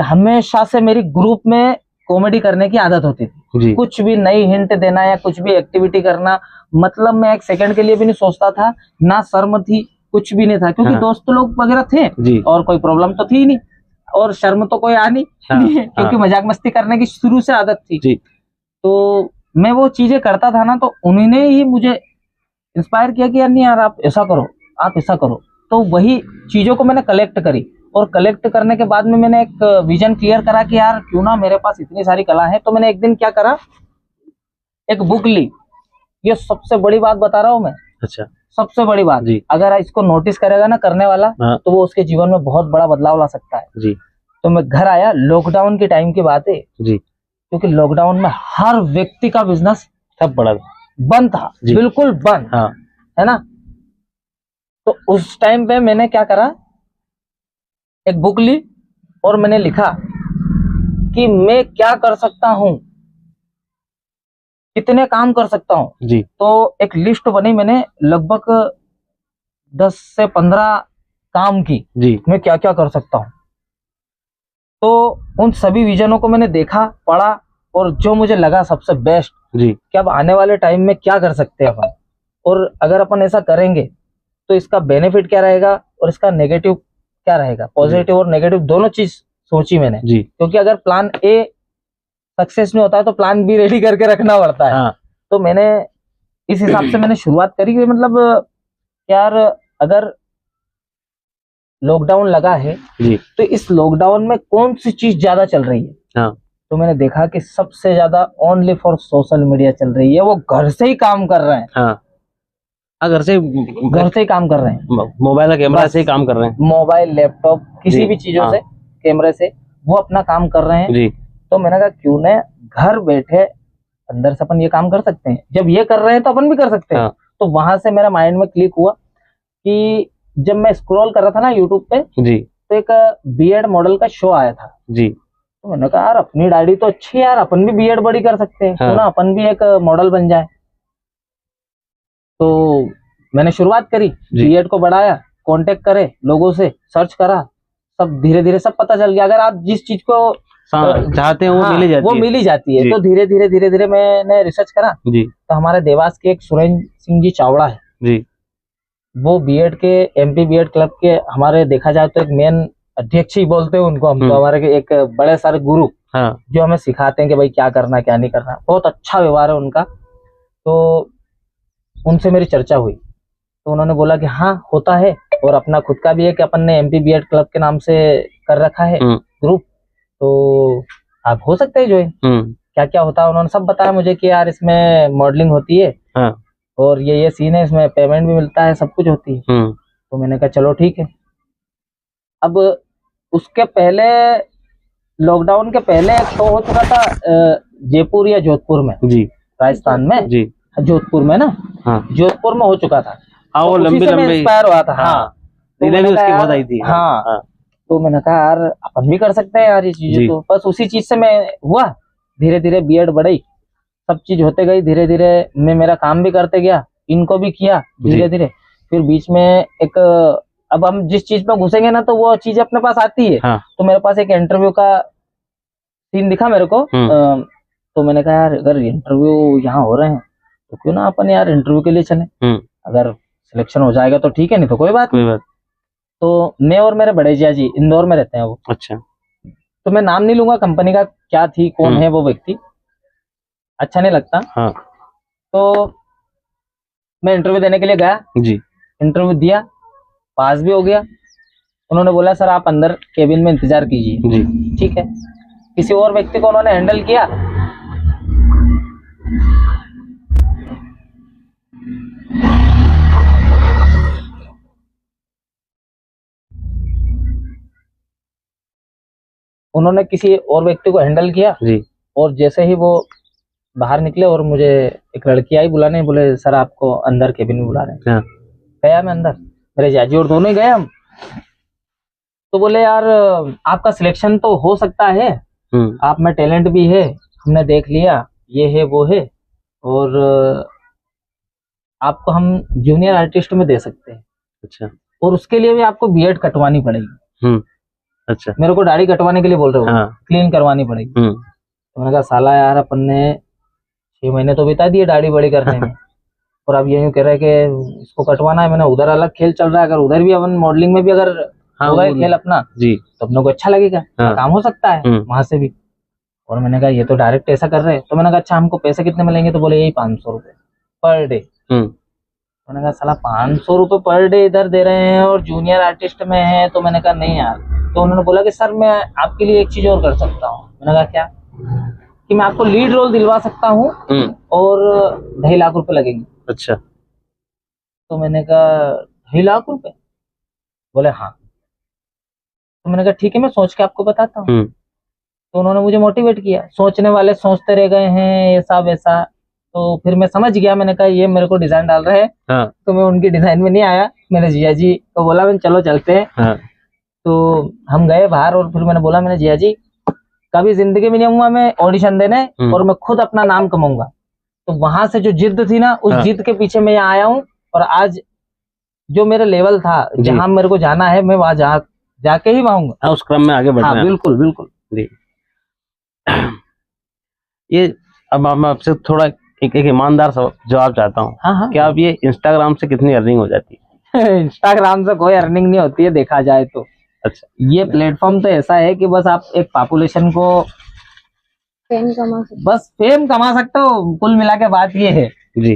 Speaker 2: हमेशा से मेरी ग्रुप में कॉमेडी करने की आदत होती थी।
Speaker 1: जी।
Speaker 2: कुछ भी नई हिंट देना या कुछ भी एक्टिविटी करना, मतलब मैं एक सेकंड के लिए भी नहीं सोचता था, ना शर्म थी, कुछ भी नहीं था, क्योंकि
Speaker 1: हाँ,
Speaker 2: दोस्त लोग वगैरह थे
Speaker 1: जी।
Speaker 2: और कोई प्रॉब्लम तो थी ही नहीं और शर्म तो कोई आ नहीं,
Speaker 1: हाँ,
Speaker 2: क्योंकि
Speaker 1: हाँ,
Speaker 2: मजाक मस्ती करने की शुरू से आदत थी।
Speaker 1: जी।
Speaker 2: तो मैं वो चीजें करता था ना, तो उन्होंने ही मुझे इंस्पायर किया कि यार नहीं यार, आप ऐसा करो, आप ऐसा करो। तो वही चीजों को मैंने कलेक्ट करी और कलेक्ट करने के बाद में मैंने एक विजन क्लियर करा कि यार क्यों ना, मेरे पास इतनी सारी कला है। तो मैंने एक दिन क्या करा, एक बुक ली। ये सबसे बड़ी बात बता रहा हूँ मैं,
Speaker 1: अच्छा।
Speaker 2: सबसे बड़ी बात,
Speaker 1: जी।
Speaker 2: अगर इसको नोटिस करेगा ना करने वाला,
Speaker 1: हाँ,
Speaker 2: तो वो उसके जीवन में बहुत बड़ा बदलाव ला सकता है।
Speaker 1: जी।
Speaker 2: तो मैं घर आया, लॉकडाउन के टाइम की बात है,
Speaker 1: जी।
Speaker 2: क्योंकि लॉकडाउन में हर व्यक्ति का बिजनेस
Speaker 1: सब बड़ा
Speaker 2: बंद था,
Speaker 1: जी।
Speaker 2: बिल्कुल बंद,
Speaker 1: हाँ,
Speaker 2: है ना? तो उस टाइम पे मैंने क्या करा, एक बुक ली और मैंने लिखा कि मैं क्या कर सकता हूँ, कितने काम कर सकता हूँ।
Speaker 1: जी।
Speaker 2: तो एक लिस्ट बनी मैंने, लगभग 10 से 15 काम की,
Speaker 1: जी।
Speaker 2: मैं क्या क्या कर सकता हूँ। तो उन सभी विजनों को मैंने देखा, पढ़ा और जो मुझे लगा सबसे बेस्ट
Speaker 1: जी।
Speaker 2: कि अब आने वाले टाइम में क्या कर सकते हैं अपन, और अगर अपन ऐसा करेंगे तो इसका बेनिफिट क्या रहेगा और इसका नेगेटिव क्या रहेगा। पॉजिटिव और नेगेटिव दोनों चीज सोची मैंने,
Speaker 1: जी।
Speaker 2: क्योंकि अगर प्लान ए सक्सेस नहीं होता है तो प्लान बी रेडी करके रखना पड़ता है।
Speaker 1: हाँ,
Speaker 2: तो मैंने इस हिसाब से मैंने शुरुआत करी कि मतलब यार, अगर लॉकडाउन लगा है
Speaker 1: जी।
Speaker 2: तो इस लॉकडाउन में कौन सी चीज ज्यादा चल रही है।
Speaker 1: हाँ,
Speaker 2: तो मैंने देखा कि सबसे ज्यादा ओनली फॉर सोशल मीडिया चल रही है। वो घर से ही काम कर रहे हैं,
Speaker 1: हाँ, घर से
Speaker 2: ही काम कर रहे हैं,
Speaker 1: मोबाइल का कैमरा
Speaker 2: बस
Speaker 1: से ही काम कर रहे हैं।
Speaker 2: मोबाइल, लैपटॉप, किसी
Speaker 1: जी।
Speaker 2: भी चीजों
Speaker 1: हाँ।
Speaker 2: से, कैमरे से वो अपना काम कर रहे हैं।
Speaker 1: जी।
Speaker 2: तो मैंने कहा क्यों न घर बैठे अंदर से अपन ये काम कर सकते हैं, जब ये कर रहे हैं तो अपन भी कर सकते हैं।
Speaker 1: हाँ।
Speaker 2: तो वहां से मेरा माइंड में क्लिक हुआ कि जब मैं स्क्रॉल कर रहा था ना यूट्यूब पे,
Speaker 1: जी।
Speaker 2: तो एक बीएड मॉडल का शो आया था।
Speaker 1: जी।
Speaker 2: तो मैंने कहा यार, अपनी दाढ़ी तो अच्छी है यार, अपन भी बीएड बड़ी कर सकते हैं, क्यों ना अपन भी एक मॉडल बन जाए। तो मैंने शुरुआत करी, बीएड को बढ़ाया, कांटेक्ट करे लोगों से, सर्च करा, सब धीरे धीरे सब पता चल गया। अगर आप जिस चीज को
Speaker 1: चाहते हैं वो मिल ही जाती है,
Speaker 2: वो मिल ही जाती है। तो धीरे धीरे मैंने रिसर्च करा।
Speaker 1: जी।
Speaker 2: तो हमारे देवास के एक सुरेंद्र सिंह जी चावड़ा है
Speaker 1: जी।
Speaker 2: वो बीएड के, एमपी बीएड क्लब के हमारे देखा जाए तो एक मेन अध्यक्ष ही बोलते हैं उनको हम। तो हमारे एक बड़े सारे गुरु,
Speaker 1: हाँ,
Speaker 2: जो हमें सिखाते हैं कि भाई क्या करना क्या नहीं करना। बहुत अच्छा व्यवहार है उनका। तो उनसे मेरी चर्चा हुई तो उन्होंने बोला कि हाँ होता है, और अपना खुद का भी है कि अपन ने एमपी बीएड क्लब के नाम से कर रखा है ग्रुप, तो आप हो सकते हैं ज्वाइन। क्या क्या होता है उन्होंने सब बताया मुझे कि यार इसमें मॉडलिंग होती है, हाँ, और ये सीन है, इसमें पेमेंट भी मिलता है, सब कुछ होती है। तो मैंने कहा चलो ठीक है। अब उसके पहले, लॉकडाउन के पहले एक शो हो चुका था जयपुर या जोधपुर में, जी, राजस्थान में, जी, जोधपुर में ना, हाँ, जोधपुर में हो चुका था। हाँ, वो लंबी इंस्पायर हुआ था। हाँ, तो भी उसकी बहुत आई थी। हाँ, तो मैंने कहा यार अपन भी कर सकते हैं यार ये चीजें। तो बस उसी चीज से मैं हुआ, धीरे धीरे बीएड बढ़ी, सब चीज होते गई, धीरे धीरे मैं मेरा काम भी करते गया, इनको भी किया धीरे धीरे। फिर बीच में एक, अब हम जिस चीज में घुसेंगे ना तो वो चीज अपने पास आती है। हाँ। तो मेरे पास एक इंटरव्यू का सीन दिखा मेरे को। तो मैंने कहा यार अगर इंटरव्यू यहाँ हो रहे हैं तो क्यों ना अपन यार इंटरव्यू के लिए चले, अगर सिलेक्शन हो जाएगा तो ठीक है, नहीं तो कोई बात नहीं। तो मैं और मेरे बड़े जिया जी इंदौर में रहते हैं वो। अच्छा। तो मैं नाम नहीं लूंगा कंपनी का, क्या थी कौन है वो व्यक्ति, अच्छा नहीं लगता। हाँ। तो मैं इंटरव्यू देने के लिए गया जी, इंटरव्यू दिया, पास भी हो गया। उन्होंने बोला सर आप अंदर केबिन में इंतजार कीजिए जी, ठीक है। किसी और व्यक्ति को उन्होंने हैंडल किया, उन्होंने किसी और व्यक्ति को हैंडल किया जी। और जैसे ही वो बाहर निकले और मुझे एक लड़की आई बुलाने, बोले सर आपको अंदर केबिन में बुला रहे हैं। हाँ। गया मैं अंदर, मेरे जियाजी और दोनों ही गए हम। तो बोले यार आपका सिलेक्शन तो हो सकता है, आप में टैलेंट भी है, हमने देख लिया, ये है वो है, और आपको हम जूनियर आर्टिस्ट में दे सकते हैं। अच्छा। और उसके लिए भी आपको बीएड कटवानी पड़ेगी। अच्छा। मेरे को दाढ़ी कटवाने के लिए बोल रहे हो? हाँ। क्लीन करवानी पड़ेगी। तो मैंने कहा साला यार अपन ने 6 महीने तो बिता दिए दाढ़ी बड़ी करने में और अब ये कह रहे हैं कि इसको कटवाना है। मैंने उधर अलग खेल चल रहा है, अगर उधर भी अपन मॉडलिंग में भी अगर होगा खेल अपना जी, तो अपनों को अच्छा लगेगा। काम हो सकता है वहां से भी। और मैंने कहा ये तो डायरेक्ट ऐसा कर रहे हैं। तो मैंने कहा अच्छा हमको पैसे कितने मिलेंगे? तो बोले यही 500 रुपए पर डे। मैंने कहा साला 500 रुपए पर डे इधर दे रहे हैं और जूनियर आर्टिस्ट में है। तो मैंने कहा नहीं यार। तो उन्होंने बोला कि सर मैं आपके लिए एक चीज और कर सकता हूँ। मैंने कहा क्या? कि मैं आपको लीड रोल दिलवा सकता हूँ और 2.5 लाख रुपए लगेंगे। अच्छा। तो मैंने कहा 2.5 लाख रुपए? बोले हाँ। तो मैंने कहा ठीक है मैं सोच के आपको बताता हूँ। तो उन्होंने मुझे मोटिवेट किया। सोचने वाले सोचते रह गए हैं ऐसा वैसा। तो फिर मैं समझ गया। मैंने कहा ये मेरे को डिजाइन डाल रहे हैं। हाँ। तो मैं उनकी डिजाइन में नहीं आया। मैंने जिया जी को बोला मैंने चलो चलते हैं। हाँ। तो हम गए बाहर और फिर मैंने बोला मैंने जिया जी कभी जिंदगी में नहीं आऊंगा मैं ऑडिशन देने और मैं खुद अपना नाम कमाऊंगा। तो वहां से जो जिद थी ना उस जिद के पीछे मैं यहाँ आया हूँ और आज जो मेरा लेवल था जहाँ मेरे को जाना है मैं वहां जाके ही आऊंगा। उस क्रम में आगे बढ़ना। हाँ, बिल्कुल बिल्कुल जी। ये अब मैं आपसे थोड़ा एक ईमानदार जवाब चाहता हूँ। हाँ, क्या आप ये इंस्टाग्राम से कितनी अर्निंग हो जाती है? इंस्टाग्राम से कोई अर्निंग नहीं होती है देखा जाए तो। अच्छा। ये प्लेटफॉर्म तो ऐसा है कि बस आप एक पॉपुलेशन को फेम कमा सकते हो। कुल मिला के बात ये है जी,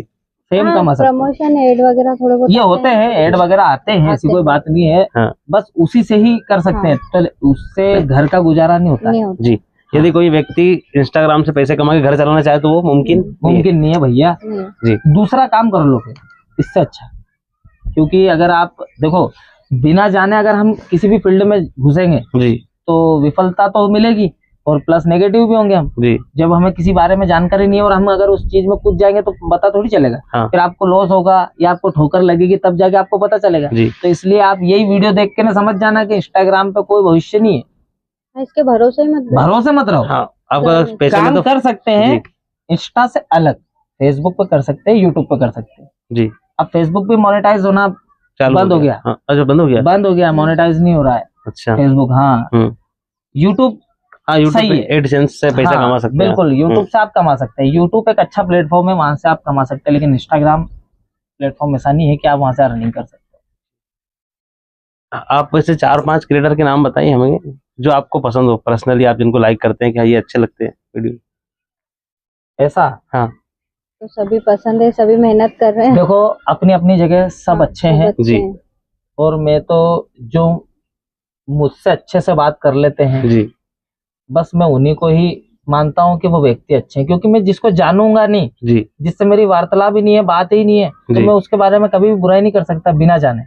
Speaker 2: फेम कमा सकते हो। प्रमोशन एड वगैरह थोड़े बहुत ये होते हैं, एड वगैरह आते हैं, ऐसी कोई बात नहीं है। हाँ। बस उसी से ही कर सकते हैं। तो उससे घर का गुजारा नहीं होता जी। यदि कोई व्यक्ति इंस्टाग्राम से पैसे कमा के घर चलाना चाहे तो वो मुमकिन नहीं है भैया जी। दूसरा काम कर लो फिर इससे अच्छा। क्योंकि अगर आप देखो बिना जाने अगर हम किसी भी फील्ड में घुसेंगे जी तो विफलता तो मिलेगी और प्लस नेगेटिव भी होंगे हम जी। जब हमें किसी बारे में जानकारी नहीं है और हम अगर उस चीज में कूद जाएंगे तो पता थोड़ी चलेगा। हाँ। फिर आपको लॉस होगा या आपको ठोकर लगेगी तब जाके आपको पता चलेगा जी। तो इसलिए आप यही वीडियो देख के ना समझ जाना कि इंस्टाग्राम पे कोई भविष्य नहीं है। इसके भरोसे मत रहो। हाँ, आपका काम तो कर सकते हैं इंस्टा से अलग, फेसबुक पे कर सकते हैं, यूट्यूब पे कर सकते हैं जी। अब फेसबुक पे मोनेटाइज होना बंद हो गया। अच्छा, बंद हो गया मोनेटाइज नहीं हो रहा है। अच्छा। फेसबुक हाँ। यूट्यूब सही है, एडसेंस से पैसा कमा सकते हैं। बिल्कुल यूट्यूब से आप कमा सकते हैं। यूट्यूब एक अच्छा प्लेटफॉर्म है, वहां से आप कमा सकते हैं। लेकिन इंस्टाग्राम प्लेटफॉर्म ऐसा नहीं है कि आप वहां से अर्निंग कर सकते हो। आप वैसे 4-5 क्रिएटर के नाम बताइए हमें जो आपको पसंद हो पर्सनली, आप जिनको लाइक करते हैं कि ये अच्छे लगते हैं वीडियो ऐसा। हाँ,
Speaker 3: तो सभी पसंद है, सभी मेहनत कर रहे हैं।
Speaker 2: देखो अपनी अपनी जगह सब अच्छे हैं जी। और मैं तो जो मुझसे अच्छे से बात कर लेते हैं जी, बस मैं उन्हीं को ही मानता हूँ कि वो व्यक्ति अच्छे हैं। क्योंकि मैं जिसको जानूंगा नहीं जी, जिससे मेरी वार्तालाप ही नहीं है, बात ही नहीं है, तो मैं उसके बारे में कभी भी बुराई नहीं कर सकता बिना जाने,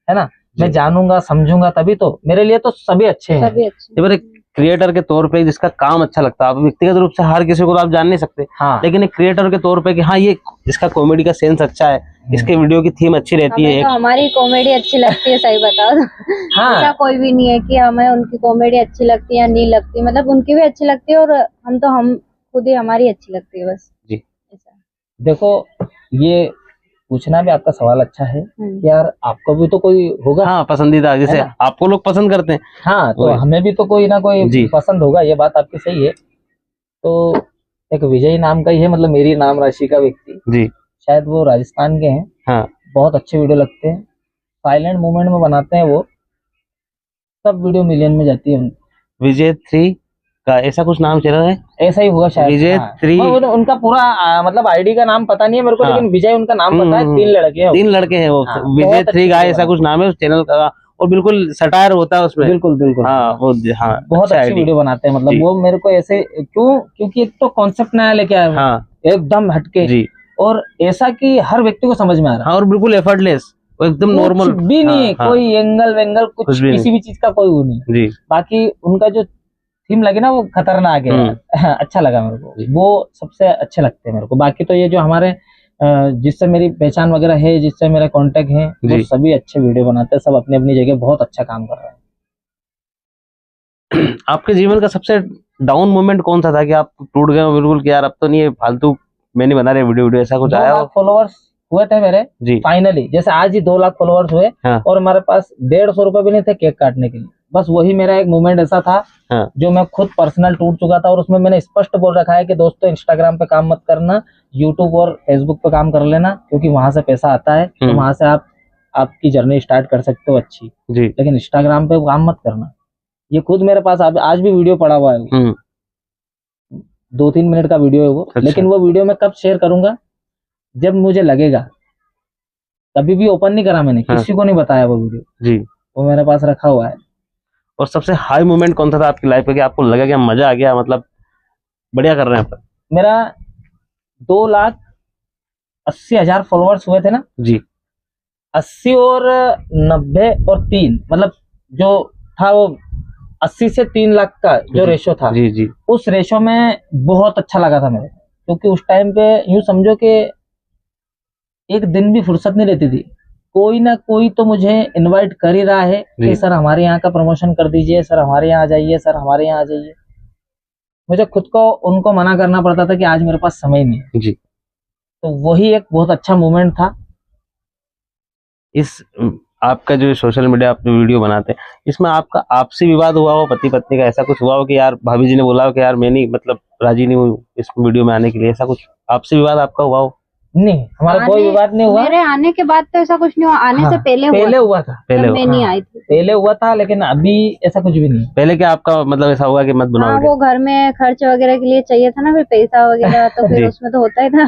Speaker 2: है ना। मैं जानूंगा समझूंगा तभी तो। मेरे लिए तो सभी अच्छे हैं।
Speaker 1: सभी क्रिएटर के तौर पे जिसका काम अच्छा लगता है, आप व्यक्तिगत रूप से हर किसी को तो आप जान नहीं सकते। हाँ। लेकिन एक क्रिएटर के तौर पे कि हाँ ये इसका कॉमेडी का सेंस अच्छा है, इसके वीडियो की थीम अच्छी रहती है।
Speaker 3: तो हमारी कॉमेडी अच्छी लगती है, सही बताओ तो। हाँ। ऐसा कोई भी नहीं है कि हमें उनकी कॉमेडी अच्छी लगती है या नहीं लगती, मतलब उनकी भी अच्छी लगती है और हम खुद ही हमारी अच्छी लगती है बस जी।
Speaker 2: देखो ये पूछना भी आपका सवाल अच्छा है यार, आपको भी तो कोई होगा
Speaker 1: हाँ पसंदीदा, जैसे आपको लोग पसंद करते हैं।
Speaker 2: हाँ, तो हमें भी तो कोई ना कोई पसंद होगा, ये बात आपकी सही है। तो एक विजय नाम का ही है, मतलब मेरी नाम राशि का व्यक्ति जी, शायद वो राजस्थान के हैं। हाँ। बहुत अच्छे वीडियो लगते हैं, साइलेंट मूवमेंट में बनाते हैं वो, सब वीडियो मिलियन में जाती है।
Speaker 1: विजय 3 का ऐसा कुछ नाम चल रहा है,
Speaker 2: ऐसा ही हुआ शायद
Speaker 1: विजय 3।
Speaker 2: उनका पूरा मतलब आईडी का नाम पता नहीं है मेरे को। हाँ। लेकिन विजय उनका नाम पता है। 3 लड़के हैं वो। हाँ, विजय 3 का ऐसा कुछ नाम है उस चैनल का, और बिल्कुल सटायर होता है उसमें। बिल्कुल हाँ वो हाँ बहुत अच्छी वीडियो बनाते हैं। मतलब वो मेरे को ऐसे क्योंकि एक तो कॉन्सेप्ट नया लेके आया। हाँ, एकदम हटके जी, और ऐसा कि हर व्यक्ति को समझ में आ रहा है।
Speaker 1: और बिल्कुल एफर्टलेस, एकदम नॉर्मल
Speaker 2: भी नहीं है। कोई एंगल वेंगल कुछ किसी भी चीज का कोई वो नहीं जी। बाकी उनका जो थीम लगे ना वो खतरनाक है। अच्छा लगा मेरे को, वो सबसे अच्छे लगते हैं मेरे को। बाकी तो ये जो हमारे जिससे मेरी पहचान वगैरह है, जिससे मेरे कांटेक्ट हैं, वो सभी अच्छे वीडियो बनाते हैं, सब अपनी अपनी जगह बहुत अच्छा काम कर रहे हैं।
Speaker 1: आपके जीवन का सबसे डाउन मोमेंट कौन सा था कि आप टूट गए हो बिल्कुल कि यार अब तो नहीं है, फालतू मैं नहीं बना रहे वीडियो, ऐसा कुछ आया?
Speaker 2: 2 लाख फॉलोअर्स हुए थे मेरे जी फाइनली, जैसे आज ही 2 लाख फॉलोअर्स हुए। हाँ। और हमारे पास 150 रुपए भी नहीं थे केक काटने के लिए। बस वही मेरा एक मोमेंट ऐसा था। हाँ। जो मैं खुद पर्सनल टूट चुका था, और उसमें मैंने स्पष्ट बोल रखा है कि दोस्तों इंस्टाग्राम पे काम मत करना, यूट्यूब और फेसबुक पे काम कर लेना, क्योंकि वहां से पैसा आता है, तो वहां से आप आपकी जर्नी स्टार्ट कर सकते हो अच्छी जी। लेकिन इंस्टाग्राम पे काम मत करना। ये खुद मेरे पास आज भी वीडियो पड़ा हुआ है, 2-3 मिनट का वीडियो है वो। अच्छा। लेकिन वो वीडियो मैं कब शेयर करूंगा, जब मुझे लगेगा। कभी भी ओपन नहीं करा मैंने। हाँ। किसी को नहीं बताया वो वीडियो जी, वो मेरे पास रखा हुआ है।
Speaker 1: और सबसे हाई मोमेंट कौन सा था आपकी लाइफ में कि आपको लगा कि मजा आ गया, मतलब बढ़िया कर रहे हैं?
Speaker 2: मेरा 2,80,000 फॉलोअर्स हुए थे ना जी। 80 और 90 और 3, मतलब जो था वो 80 से 3 लाख का जो रेशो था जी जी, उस रेशो में बहुत अच्छा लगा था मेरे, क्योंकि उस टाइम पे यूं समझो कि एक दिन भी फुर्सत नहीं रहती थी। कोई ना कोई तो मुझे इनवाइट कर ही रहा है कि सर हमारे यहाँ का प्रमोशन कर दीजिए, सर हमारे यहाँ आ जाइए, सर हमारे यहाँ आ जाइए। मुझे खुद को उनको मना करना पड़ता था कि आज मेरे पास समय नहीं है जी। तो वही एक बहुत अच्छा मोमेंट था।
Speaker 1: इस आपका जो सोशल मीडिया आप जो वीडियो बनाते हैं, इसमें आपका आपसी विवाद हुआ हो, पति पत्नी का, ऐसा कुछ हुआ हो कि यार भाभी जी ने बोला हो कि यार मैं नहीं, मतलब राजी नहीं हूँ इस वीडियो में आने के लिए, ऐसा कुछ आपसी विवाद आपका हुआ हो?
Speaker 2: नहीं, हमारा कोई विवाद नहीं हुआ।
Speaker 3: मेरे आने के बाद तो ऐसा कुछ नहीं हुआ, आने से पहले
Speaker 2: हुआ था।
Speaker 3: पहले मैं नहीं आई थी,
Speaker 2: पहले हुआ था, लेकिन अभी ऐसा कुछ भी नहीं।
Speaker 1: पहले क्या आपका मतलब ऐसा हुआ कि मत बनाओ?
Speaker 3: वो घर में खर्च वगैरह के लिए चाहिए था ना, फिर पैसा वगैरह, तो फिर उसमें तो होता ही था।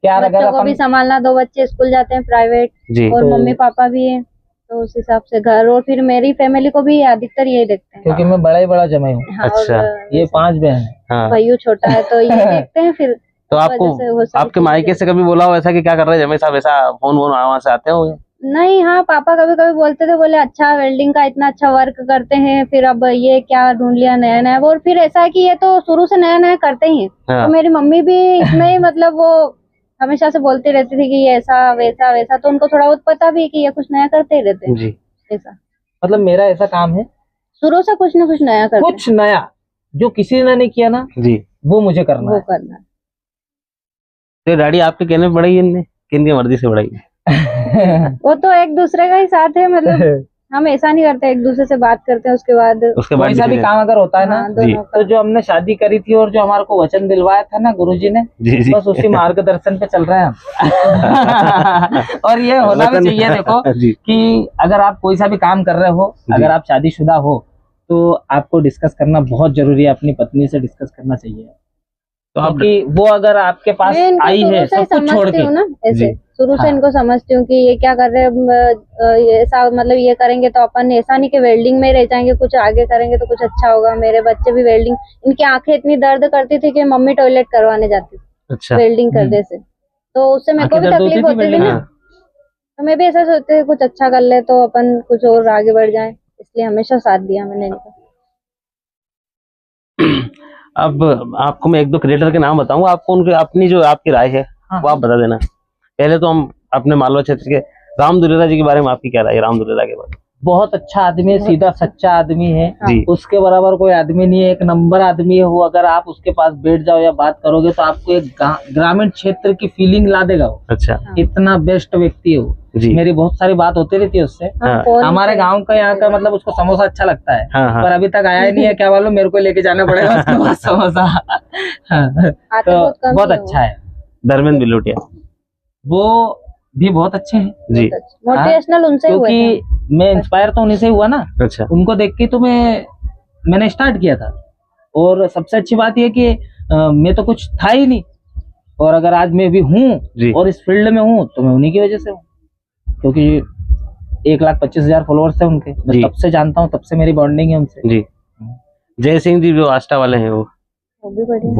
Speaker 3: बच्चों को भी संभालना, 2 बच्चे स्कूल जाते हैं प्राइवेट, और मम्मी पापा भी है, तो उस हिसाब से घर, और फिर मेरी फैमिली को भी अधिकतर यही देखते हैं,
Speaker 2: क्योंकि मैं बड़ा ही बड़ा जमाई हूँ। अच्छा। ये 5 बहन है,
Speaker 3: भाइयों छोटा है, तो ये देखते हैं फिर।
Speaker 1: तो आपको आपके मायके से कभी बोला हो ऐसा कि क्या कर रहे हैं जमाई साहब, ऐसा फोन वहां से आते हो?
Speaker 3: नहीं, हाँ पापा कभी कभी बोलते थे, बोले अच्छा वेल्डिंग का इतना अच्छा वर्क करते हैं, फिर अब ये क्या ढूंढ लिया नया नया। और फिर ऐसा है कि ये तो शुरू से नया नया करते ही हैं। हाँ। तो मेरी मम्मी भी इसमें ही मतलब वो हमेशा से बोलती रहती थी कि ये ऐसा वैसा वैसा, तो उनको थोड़ा बहुत पता भी कि ये कुछ नया करते ही रहते हैं जी। ऐसा
Speaker 2: मतलब मेरा ऐसा काम है
Speaker 3: शुरू से कुछ न कुछ नया करते,
Speaker 2: कुछ नया जो किसी ने नहीं किया ना जी, वो मुझे करना है।
Speaker 1: तो गाड़ी आपके कहने में बढ़ाई है, किन की मर्जी से बढ़ाई है?
Speaker 3: वो तो एक दूसरे का ही साथ है, मतलब हम ऐसा नहीं करते, एक दूसरे से बात करते हैं, उसके बाद
Speaker 2: ऐसा भी काम अगर होता है ना तो जो हमने शादी करी थी और जो हमारे को वचन दिलवाया था ना गुरुजी ने, बस उसी मार्गदर्शन पे चल रहे हैं हम। और ये होना भी चाहिए। देखो कि अगर आप कोई सा भी काम कर रहे हो, अगर आप शादीशुदा हो, तो आपको डिस्कस करना बहुत जरूरी है, अपनी पत्नी से डिस्कस करना चाहिए। तो क्योंकि वो अगर आपके पास आई है सब कुछ छोड़ के ना, ऐसे शुरू से इनको समझती हूँ कि ये क्या कर रहे हैं, ऐसा मतलब ये करेंगे तो अपन ऐसा नहीं कि वेल्डिंग में रह जाएंगे, कुछ आगे करेंगे तो कुछ अच्छा होगा। मेरे बच्चे भी वेल्डिंग, इनकी आंखें इतनी दर्द करती थी कि मम्मी टॉयलेट करवाने जाती थी। अच्छा। वेल्डिंग करने से, तो उससे मेरे को भी तकलीफ होती थी ना, तो मैं भी ऐसा सोचती थी कुछ अच्छा कर ले तो अपन कुछ और आगे बढ़ जाए, इसलिए हमेशा साथ दिया मैंने इनका।
Speaker 1: अब आपको मैं 1-2 क्रिएटर के नाम बताऊंगा, आपको उनके अपनी जो आपकी राय है वो आप बता देना। पहले तो हम अपने मालवा क्षेत्र के राम दुलेरा जी के बारे में आपकी क्या राय है? राम दुलेरा के बारे में
Speaker 2: बहुत अच्छा आदमी है, सीधा सच्चा आदमी है जी। उसके बराबर कोई आदमी नहीं है, एक नंबर आदमी है वो। अगर आप उसके पास बैठ जाओ या बात करोगे तो आपको एक ग्रामीण क्षेत्र की फीलिंग ला देगा वो। अच्छा। इतना बेस्ट व्यक्ति है वो जी। मेरी बहुत सारी बात होती रहती है उससे। हमारे गांव का यहाँ का मतलब उसको समोसा अच्छा लगता है। पर अभी तक आया ही नहीं है, क्या मालूम मेरे को लेके जाना पड़ेगा उसके पास समोसा। तो बहुत अच्छा है।
Speaker 1: धर्मेंद्र बिलोटिया
Speaker 2: वो भी बहुत अच्छे हैं
Speaker 1: जी।
Speaker 3: मोटिवेशनल उनसे हुआ,
Speaker 2: क्योंकि मैं इंस्पायर तो उन्हीं से हुआ ना। अच्छा। उनको देख के तो मैंने स्टार्ट किया था। और सबसे अच्छी बात यह कि मैं तो कुछ था ही नहीं, और अगर आज मैं भी हूँ और इस फील्ड में हूँ तो मैं उन्हीं की वजह से हूँ, क्योंकि 1,25,000 फॉलोअर्स थे उनके। मैं तब से जानता हूँ, तब से मेरी बॉन्डिंग है उनसे जी।
Speaker 1: जय सिंह जी जो आस्था वाले हैं
Speaker 2: वो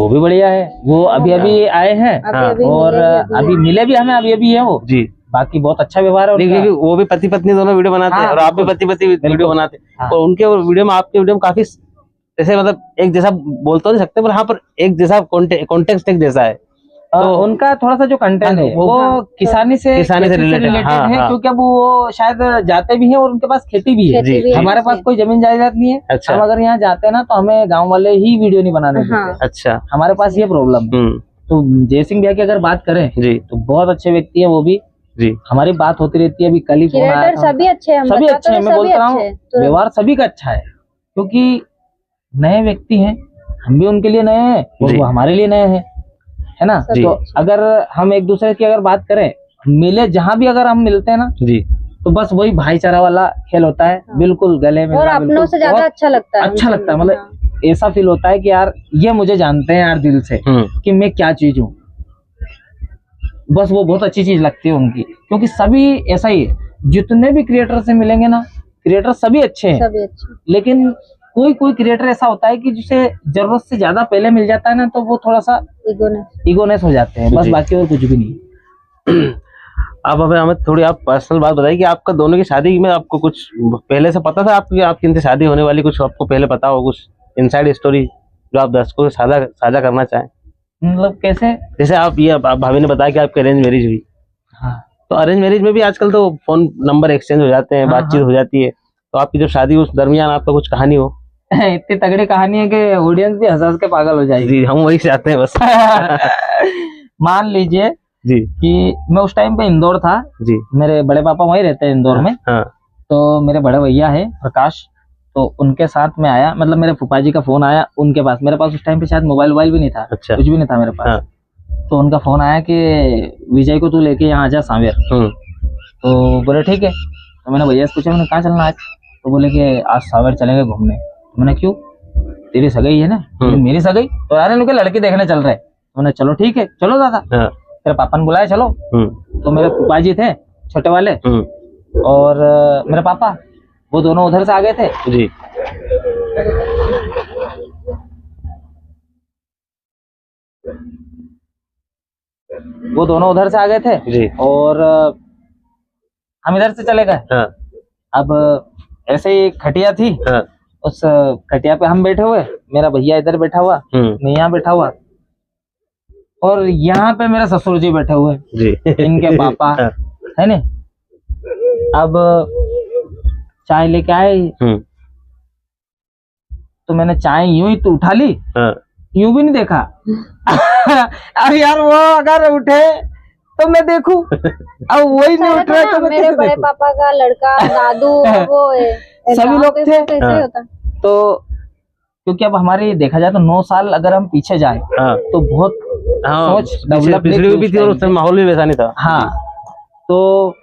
Speaker 2: भी बढ़िया है। वो अभी आए हैं और अभी मिले भी हमें, अभी है वो जी। बाकी बहुत अच्छा व्यवहार है
Speaker 1: उनका। वो भी पति पत्नी दोनों वीडियो बनाते हैं और आप भी पति पत्नी वीडियो बनाते हैं। और उनके वीडियो में आपके वीडियो में काफी जैसे मतलब एक जैसा बोल तो नहीं सकते, पर हाँ पर एक जैसा कॉन्टेक्स्ट एक जैसा है।
Speaker 2: उनका थोड़ा सा जो कंटेंट है वो किसानी से रिलेटेड है, क्योंकि अब वो शायद जाते भी हैं और उनके पास खेती भी है। हमारे पास कोई जमीन जायदाद नहीं है। अच्छा। हम अगर यहाँ जाते हैं ना तो हमें गांव वाले ही वीडियो नहीं बनाने देते। अच्छा। हमारे पास ये प्रॉब्लम है। तो जय सिंह भैया की अगर बात करें जी तो बहुत अच्छे व्यक्ति है वो भी जी। हमारी बात होती रहती है। अभी कल ही फोन आया था। सभी अच्छे हैं, सभी अच्छे हैं। मैं बोल रहा हूँ व्यवहार सभी का अच्छा है, क्योंकि नए व्यक्ति हैं, हम भी उनके लिए नए हैं और वो हमारे लिए नए हैं, है ना। तो अगर हम एक दूसरे की अगर बात करें, मिले जहाँ भी अगर हम मिलते हैं ना जी तो बस वही भाईचारा वाला खेल होता है। बिल्कुल गले में और अपनों से ज्यादा अच्छा लगता है। अच्छा लगता है, मतलब ऐसा फील होता है कि यार ये मुझे जानते हैं यार दिल से कि मैं क्या चीज हूँ। बस वो बहुत अच्छी चीज लगती है उनकी, क्योंकि सभी ऐसा ही है। जितने भी क्रिएटर से मिलेंगे ना, क्रिएटर सभी अच्छे हैं, लेकिन कोई कोई क्रिएटर ऐसा होता है कि जिसे जरूरत से ज्यादा पहले मिल जाता है ना तो वो थोड़ा सा इगोनेस हो जाते हैं, बस। बाकी और कुछ भी नहीं।
Speaker 1: आप हमें थोड़ी आप पर्सनल बात बताइए कि आपका दोनों की शादी में आपको कुछ पहले से पता था आपकी इनसे शादी होने वाली, कुछ आपको पहले पता हो, कुछ इनसाइड स्टोरी जो आप दर्शकों से साझा करना चाहें?
Speaker 2: मतलब कैसे?
Speaker 1: जैसे आप भाभी ने बताया कि आपकी अरेंज मैरिज हुई। हाँ। तो अरेंज मैरिज में भी आजकल तो फोन नंबर एक्सचेंज हो जाते हैं, बातचीत हो जाती है। तो आपकी जब शादी उस दरमियान आपका कुछ कहानी हो?
Speaker 2: इतनी तगड़ी कहानी है कि ऑडियंस भी हंस के पागल हो जाएगी।
Speaker 1: हम वही चाहते हैं बस।
Speaker 2: मान लीजिए जी कि मैं उस टाइम पे इंदौर था जी। मेरे बड़े पापा वहीं रहते हैं इंदौर में। हाँ। तो मेरे बड़े भैया है प्रकाश, तो उनके साथ में आया, मतलब मेरे फूफा जी का फोन आया उनके पास। मेरे पास उस टाइम पे शायद मोबाइल भी नहीं था। अच्छा। कुछ भी नहीं था मेरे पास। हाँ। तो उनका फोन आया कि विजय को तू लेके यहाँ आ जा सांवेर। तो बोले ठीक है। तो मैंने भैया से पूछा, मैंने कहाँ चलना आज? तो बोले कि आज सांवेर चलेंगे घूमने। मैंने क्यों? तेरी सगाई है ना? मेरी सगाई? तो यार इनके लड़की देखने चल रहे। मैंने चलो ठीक है, चलो दादा। तेरे पापा ने बुलाया, चलो। तो मेरे फूफा जी थे छोटे वाले और मेरे पापा, वो दोनों उधर से आ गए थे जी। वो दोनों उधर से आ गए थे जी। और हम इधर से चले गए। हाँ। अब ऐसे ही खटिया थी। हाँ। उस खटिया पे हम बैठे हुए, मेरा भैया इधर बैठा हुआ, मैं यहाँ बैठा हुआ, और यहाँ पे मेरे ससुर जी बैठे हुए जी। इनके पापा। हाँ। है ना। अब चाय लेके आए तो मैंने चाय यूं ही तो उठा ली। हाँ। यूं भी नहीं देखा। अरे यार वो अगर उठे तो मैं देखूं, अब वही नहीं उठ रहा तो मैं
Speaker 3: मेरे बड़े पापा का लड़का, दादू, वो
Speaker 2: सभी लोग थे। तो क्योंकि अब हमारी देखा जाए तो 9 साल अगर हम पीछे जाए तो बहुत सोच डेवलप भी थी और उस माहौल भी वैसा नहीं था। हाँ। तो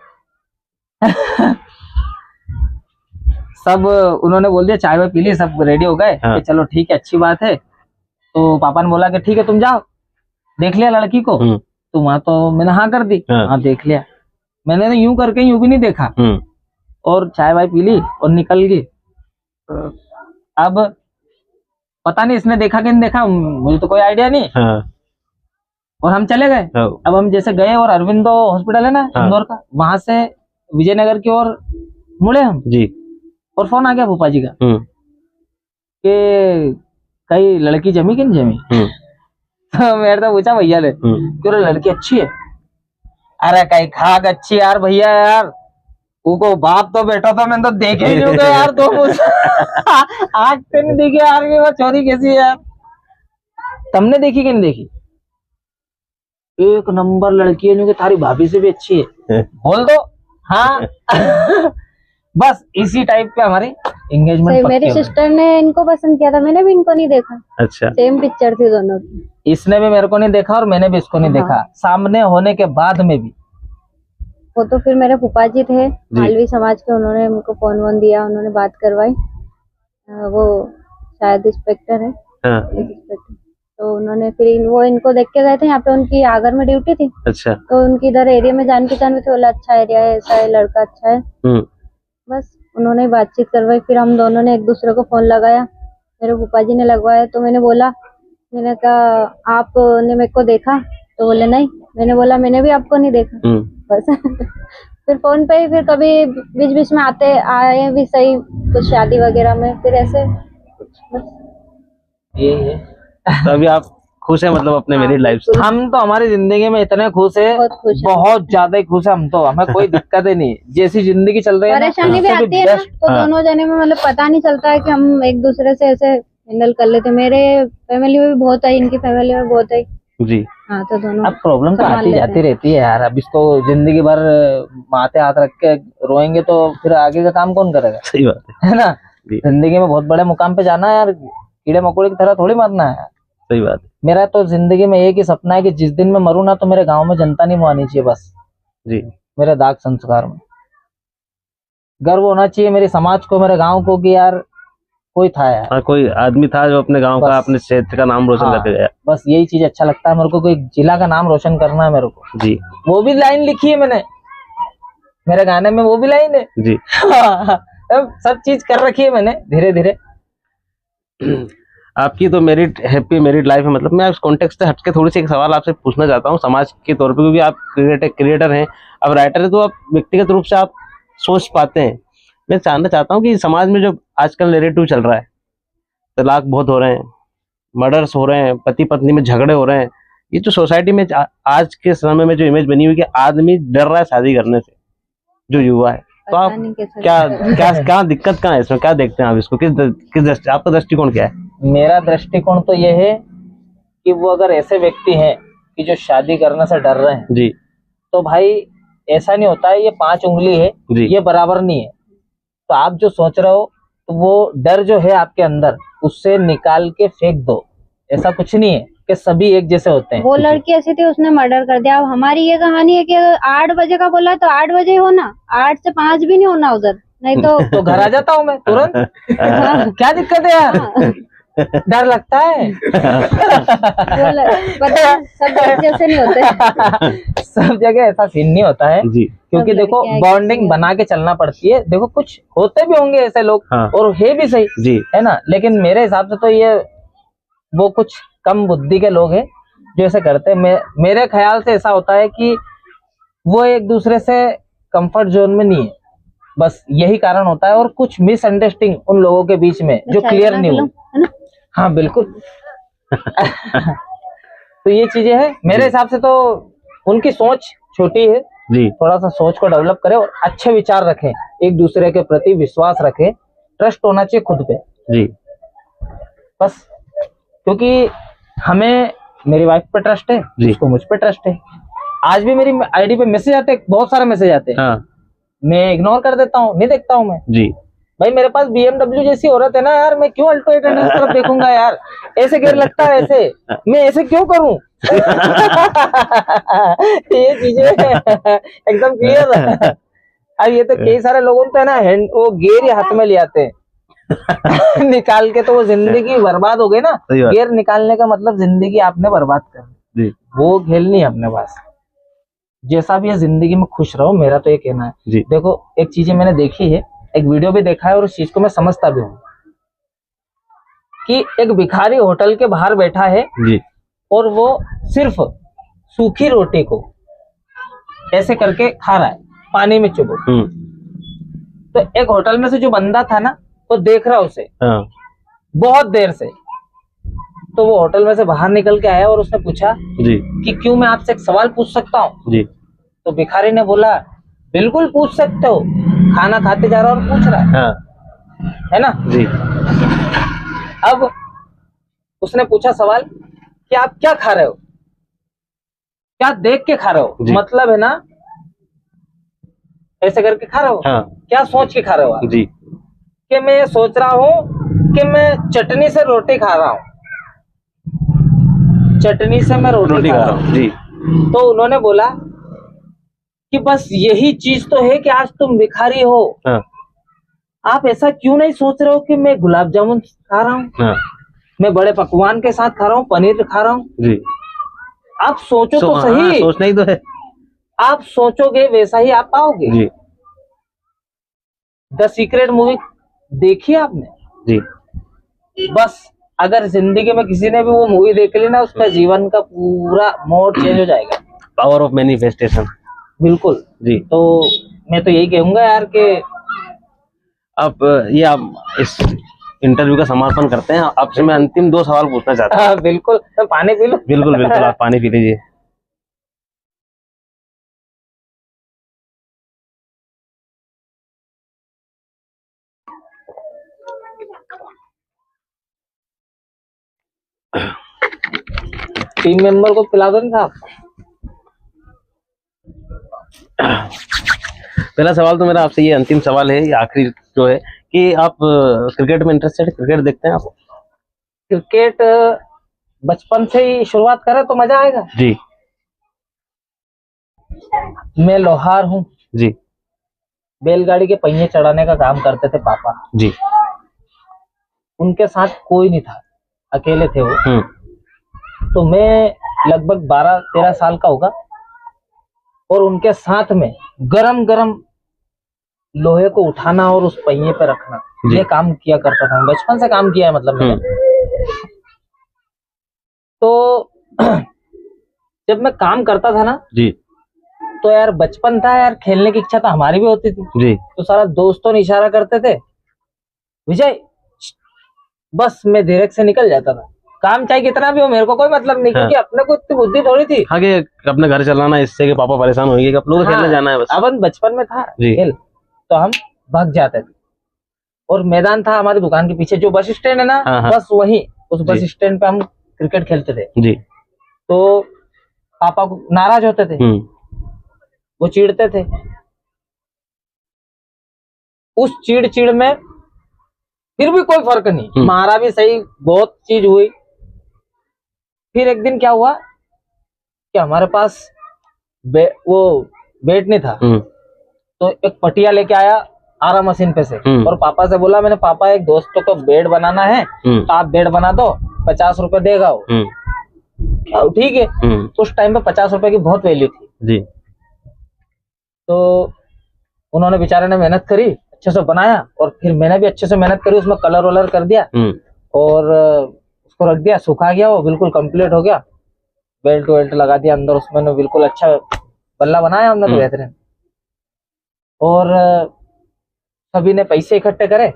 Speaker 2: सब उन्होंने बोल दिया, चाय वाय पी ली, सब रेडी हो गए। हाँ। चलो ठीक है, अच्छी बात है। तो पापा ने बोला कि ठीक है तुम जाओ, देख लिया लड़की को? तो वहां तो मैंने हाँ कर दी। हाँ। देख लिया। मैंने ना यूं करके यूं भी नहीं देखा और चाय वाय पी ली और निकल गई। अब पता नहीं इसने देखा कि नहीं देखा, मुझे तो कोई आइडिया नहीं। हाँ। और हम चले गए। हाँ। अब हम जैसे गए और अरविंदो हॉस्पिटल है ना इंदौर का, वहां से विजयनगर की ओर मुड़े हम जी। और फोन आ गया फूफा जी का कि कई लड़की जमी कि नहीं जमी। तो मेरे तो पूछा भैया ने, क्यों लड़की अच्छी है? अरे कई खाक अच्छी यार भैया, यार उनको बाप तो बेटा तो मैंने तो देखे ही नहीं यार। तो आग से नहीं देखी यार वो चोरी कैसी है यार? तुमने देखी कि नहीं देखी? एक नंबर लड़की है, क्योंकि थारी भाभी से भी अच्छी है। बोल दो हाँ। बस इसी टाइप पे हमारी एंगेजमेंट।
Speaker 3: मेरी सिस्टर ने इनको पसंद किया था, मैंने भी इनको नहीं देखा। अच्छा। सेम पिक्चर थी दोनों की।
Speaker 2: इसने भी मेरे को नहीं देखा और मैंने भी इसको नहीं देखा। सामने होने के बाद में भी।
Speaker 3: वो तो फिर मेरे फूफा जी थे मालवी समाज के, उन्होंने मुझको फोन वोन दिया, उन्होंने बात करवाई। वो शायद इंस्पेक्टर है। हाँ। इंस्पेक्टर। तो उन्होंने फिर वो इनको देख के गए थे, यहाँ पे उनकी आगर में ड्यूटी थी। अच्छा। तो उनकी इधर एरिया में जान पहचान थे, बोला अच्छा एरिया है, ऐसा है, लड़का अच्छा है। बस उन्होंने बातचीत करवाई। फिर हम दोनों ने एक दूसरे को फोन लगाया, मेरे फूफा जी ने लगवाया। तो मैंने बोला, मैंने कहा आपने मेरे को देखा? तो बोले नहीं। मैंने बोला मैंने भी आपको नहीं देखा। बस। फिर फोन पे ही, फिर कभी बीच बीच में आए भी सही कुछ शादी वगैरह में, फिर ऐसे बस।
Speaker 1: ये तो अभी आप खुश है मतलब अपने मेरिड लाइफ से?
Speaker 2: हम तो हमारी जिंदगी में इतने खुश है,
Speaker 3: बहुत खुश है।
Speaker 2: बहुत ज्यादा ही खुश है हम तो। हमें कोई दिक्कत ही नहीं, जैसी जिंदगी चल रही है ना,
Speaker 3: परेशानी भी
Speaker 2: उससे
Speaker 3: आती है ना,
Speaker 2: best।
Speaker 3: तो दोनों जने में मतलब पता नहीं चलता है कि हम एक दूसरे से ऐसे हैंडल कर लेते। मेरे फैमिली में भी बहुत है, इनकी फैमिली में बहुत है
Speaker 1: जी।
Speaker 3: हाँ, तो दोनों
Speaker 2: अब प्रॉब्लम तो
Speaker 3: संभाल
Speaker 2: आती
Speaker 3: लेते
Speaker 2: जाती
Speaker 3: हैं।
Speaker 2: रहती है यार। अब इसको जिंदगी भर माथे हाथ रख के रोएंगे तो फिर आगे का काम कौन करेगा?
Speaker 1: सही बात
Speaker 2: है ना?
Speaker 1: जी।
Speaker 2: जिंदगी में बहुत बड़े मुकाम पे जाना है यार, कीड़े मकोड़े की तरह थोड़ी मरना है।
Speaker 1: सही बात है
Speaker 2: मेरा तो जिंदगी में एक ही सपना है कि जिस दिन मैं मरूं ना, तो मेरे गांव में जनता नहीं मुआनी चाहिए, बस
Speaker 1: जी।
Speaker 2: मेरे दाग संस्कार में गर्व होना चाहिए मेरे समाज को, मेरे गांव को, कि यार कोई था यार।
Speaker 1: हाँ, कोई आदमी था जो अपने गांव का,
Speaker 2: बस।
Speaker 1: अपने क्षेत्र का नाम रोशन
Speaker 2: हाँ,
Speaker 1: करके गया।
Speaker 2: बस यही चीज अच्छा लगता है मेरे को, कोई जिला का नाम रोशन करना है मेरे को।
Speaker 1: जी
Speaker 2: वो भी लाइन लिखी है मैंने मेरे गाने में, वो भी लाइन है।
Speaker 1: जी।
Speaker 2: सब चीज कर रखी है मैंने धीरे धीरे।
Speaker 1: आपकी तो मेरिड हैप्पी मेरिड लाइफ है। मतलब मैं इस कॉन्टेक्स्ट से हटके थोड़ी सी एक सवाल आपसे पूछना चाहता हूँ समाज के तौर पे, क्योंकि आप क्रिएटर हैं, अब राइटर है, तो आप व्यक्तिगत रूप से आप सोच पाते हैं। मैं जानना चाहता हूँ कि समाज में जो आजकल नैरेटिव चल रहा है, तलाक बहुत हो रहे हैं, मर्डर्स हो रहे हैं, पति पत्नी में झगड़े हो रहे हैं, ये जो सोसाइटी में आज के समय में जो इमेज बनी हुई कि आदमी डर रहा है शादी करने से, जो युवा है, तो आप क्या दिक्कत कहाँ है इसमें? क्या देखते हैं आप इसको? किस आपका दृष्टिकोण क्या है?
Speaker 2: मेरा दृष्टिकोण तो ये है कि वो अगर ऐसे व्यक्ति हैं कि जो शादी करने से डर रहे हैं
Speaker 1: जी,
Speaker 2: तो भाई ऐसा नहीं होता है ये 5 उंगली है
Speaker 1: जी।
Speaker 2: ये बराबर नहीं है। तो आप जो सोच रहे हो, तो वो डर जो है आपके अंदर, उससे निकाल के फेंक दो। ऐसा कुछ नहीं है कि सभी एक जैसे होते हैं।
Speaker 3: वो लड़की ऐसी थी, उसने मर्डर कर दिया। अब हमारी ये कहानी है कि 8 बजे का बोला तो 8 बजे ही होना, 8 से 5 भी नहीं होना उधर, नहीं तो
Speaker 2: घर आ जाता हूँ मैं तुरंत। क्या दिक्कत है यार? डर लगता है।
Speaker 3: पता है, सब जैसे नहीं होते।
Speaker 2: सब जगह ऐसा सीन नहीं होता है
Speaker 1: जी।
Speaker 2: क्योंकि देखो बॉन्डिंग बना के चलना पड़ती है। देखो कुछ होते भी होंगे ऐसे लोग,
Speaker 1: हाँ।
Speaker 2: और है भी सही
Speaker 1: जी।
Speaker 2: है ना, लेकिन मेरे हिसाब से तो ये वो कुछ कम बुद्धि के लोग हैं जो ऐसे करते हैं। मेरे ख्याल से ऐसा होता है कि वो एक दूसरे से कंफर्ट जोन में नहीं है, बस यही कारण होता है। और कुछ मिसअंडरस्टैंडिंग उन लोगों के बीच में जो क्लियर नहीं हुई। हाँ बिल्कुल। तो ये चीजें हैं मेरे हिसाब से। तो उनकी सोच छोटी है
Speaker 1: जी।
Speaker 2: थोड़ा सा सोच को डेवलप करें और अच्छे विचार रखें, एक दूसरे के प्रति विश्वास रखें, ट्रस्ट होना चाहिए खुद पे
Speaker 1: जी।
Speaker 2: बस। क्योंकि हमें मेरी वाइफ पे ट्रस्ट है, उसको मुझ पे ट्रस्ट है। आज भी मेरी आईडी पे मैसेज आते हैं, बहुत सारे मैसेज आते हैं। हाँ। मैं इग्नोर कर देता हूँ, नहीं देखता हूँ मैं। जी भाई, मेरे पास BMW जैसी औरत है ना यार, मैं क्यों अल्टो 800 तरफ देखूंगा यार? ऐसे गिर लगता है, ऐसे मैं ऐसे क्यों करूं? ये चीजें एकदम क्लियर है। अब ये तो कई सारे लोगों को है ना, वो गेर ही हाथ में ले आते हैं निकाल के, तो वो जिंदगी बर्बाद हो गई ना। गेर निकालने का मतलब जिंदगी आपने बर्बाद कर दी, वो खेल नहीं अपने पास। जैसा भी है जिंदगी में खुश रहो, मेरा तो ये कहना है। देखो एक चीजें मैंने देखी है, एक वीडियो भी देखा है और उस चीज को मैं समझता भी हूँ कि एक भिखारी होटल के बाहर बैठा है जी, और वो सिर्फ सूखी रोटी को ऐसे करके खा रहा है पानी में चुबो। तो एक होटल में से जो बंदा था ना, वो देख रहा उसे बहुत देर से। तो वो होटल में से बाहर निकल के आया और उसने पूछा जी कि क्यों मैं आपसे एक सवाल पूछ सकता हूँ जी? तो भिखारी ने बोला बिल्कुल पूछ सकते हो, खाना खाते जा रहा और पूछ रहा है। है ना जी। अब उसने पूछा सवाल कि आप क्या खा रहे हो, क्या देख के खा रहे हो? मतलब है ना, ऐसे करके खा रहे हो। क्या सोच के खा रहे हो आप जी? कि मैं ये सोच रहा हूँ कि मैं चटनी से रोटी खा रहा हूँ, चटनी से मैं रोटी खा रहा हूँ जी। तो उन्होंने बोला कि बस यही चीज तो है कि आज तुम भिखारी हो। आप ऐसा क्यों नहीं सोच रहे हो कि मैं गुलाब जामुन खा रहा हूँ, मैं बड़े पकवान के साथ खा रहा हूँ, पनीर खा रहा हूँ जी? आप सोचो तो सही। सोचना ही तो है। आप सोचोगे वैसा ही आप पाओगे जी। द सीक्रेट मूवी देखी आपने जी? बस अगर जिंदगी में किसी ने भी वो मूवी देख ली ना, उसका जीवन का पूरा मोड चेंज हो जाएगा। Power of manifestation. बिल्कुल जी। तो मैं तो यही कहूंगा यार कि आप इस
Speaker 1: इंटरव्यू का समापन करते हैं। आपसे मैं अंतिम 2 सवाल पूछना चाहता हूँ।
Speaker 2: बिल्कुल, तो पानी पी लो।
Speaker 1: बिल्कुल बिल्कुल, आप पानी पी लीजिए।
Speaker 2: टीम मेंबर को पिला दो ना साहब।
Speaker 1: पहला सवाल तो मेरा आपसे ये अंतिम सवाल है, ये आखिरी जो है कि आप क्रिकेट में इंटरेस्टेड, क्रिकेट देखते हैं आप?
Speaker 2: क्रिकेट बचपन से ही शुरुआत करें तो मजा आएगा
Speaker 1: जी।
Speaker 2: मैं लोहार हूँ
Speaker 1: जी।
Speaker 2: बैलगाड़ी के पहिए चढ़ाने का काम करते थे पापा
Speaker 1: जी।
Speaker 2: उनके साथ कोई नहीं था, अकेले थे वो। तो मैं लगभग 12-13 साल का होगा और उनके साथ में गरम गरम लोहे को उठाना और उस पहिए पे रखना, ये काम किया करता था। बचपन से काम किया है मतलब मैंने। तो जब मैं काम करता था ना
Speaker 1: जी,
Speaker 2: तो यार बचपन था यार, खेलने की इच्छा तो हमारी भी होती थी
Speaker 1: जी।
Speaker 2: तो सारा दोस्तों ने इशारा करते थे, विजय, बस मैं धीरे से निकल जाता था। काम चाहे कितना भी हो, मेरे को कोई मतलब नहीं। क्योंकि अपने को इतनी बुद्धि थोड़ी थी
Speaker 1: आगे अपने घर चलाना, इससे कि पापा परेशान होंगे कि अपने को खेलने जाना है बस।
Speaker 2: अपन बचपन में था खेल, तो हम भाग जाते थे। और मैदान था हमारी दुकान के पीछे, जो बस स्टैंड है ना, बस वही उस बस स्टैंड पे हम क्रिकेट खेलते थे।
Speaker 1: जी।
Speaker 2: तो पापा को नाराज होते थे, वो चिढ़ते थे। उस चिड़ में फिर भी कोई फर्क नहीं, मारा भी सही, बहुत चीज हुई। फिर एक दिन क्या हुआ कि हमारे पास वो बैट नहीं था, तो एक पटिया लेके आया आरा मशीन पे से और पापा से बोला मैंने, पापा एक दोस्तों को बेड बनाना है तो आप बेड बना दो, 50 रुपए देगा वो। ठीक है। उस टाइम पे 50 रुपए की बहुत वैल्यू थी
Speaker 1: जी।
Speaker 2: तो उन्होंने बेचारे ने मेहनत करी, अच्छे से बनाया और फिर मैंने भी अच्छे से मेहनत करी, उसमें कलर वलर कर दिया और उसको रख दिया, सूखा गया, वो बिल्कुल कंप्लीट हो गया। बेल्ट वेल्ट लगा दिया अंदर उसमें, बिल्कुल अच्छा बल्ला बनाया हमने तो बेहतरीन। और सभी ने पैसे इकट्ठे करे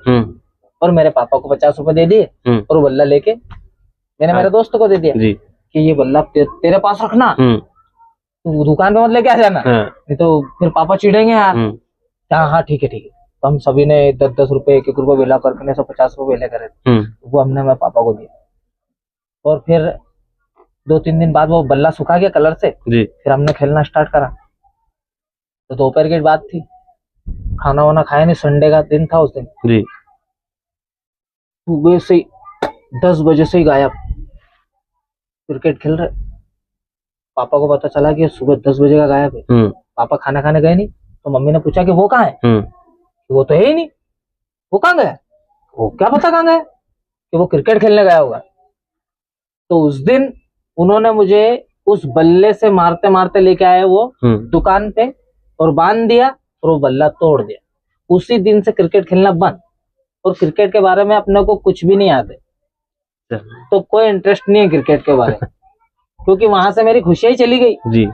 Speaker 2: और मेरे पापा को 50 रुपए दे दिए और बल्ला लेके मैंने मेरे दोस्त को दे दिया कि ये बल्ला तेरे पास रखना, तू दुकान पे मत लेके आ जाना, नहीं तो फिर पापा चिढ़ेंगे यार। हाँ ठीक है ठीक है। तो हम सभी ने 10-10 रुपए 1-1 रुपए मिला करके 150 रुपए ले करे, वो हमने मेरे पापा को दिया। और फिर 2-3 दिन बाद वो बल्ला सूखा गया कलर से, फिर हमने खेलना स्टार्ट करा। तो दोपहर की बात थी, खाना वाना खाया नहीं, संडे का दिन था उस दिन। सुबह से 10 बजे से ही गायब, क्रिकेट खेल रहे। पापा को पता चला कि सुबह 10 बजे का गायब है। पापा खाना खाने गए नहीं, तो मम्मी ने पूछा कि वो कहाँ है? वो तो है ही नहीं, वो कहाँ गया? वो क्या पता कहाँ गया, कि वो क्रिकेट खेलने गया होगा। तो उस दिन उन्होंने मुझे उस बल्ले से मारते मारते लेके आए वो दुकान पे और बांध दिया और वो बल्ला तोड़ दिया। उसी दिन से क्रिकेट खेलना बंद, और क्रिकेट के बारे में अपने को कुछ भी नहीं याद है, तो कोई इंटरेस्ट नहीं है क्रिकेट के बारे में, क्योंकि वहां से मेरी खुशियां ही चली गई जी।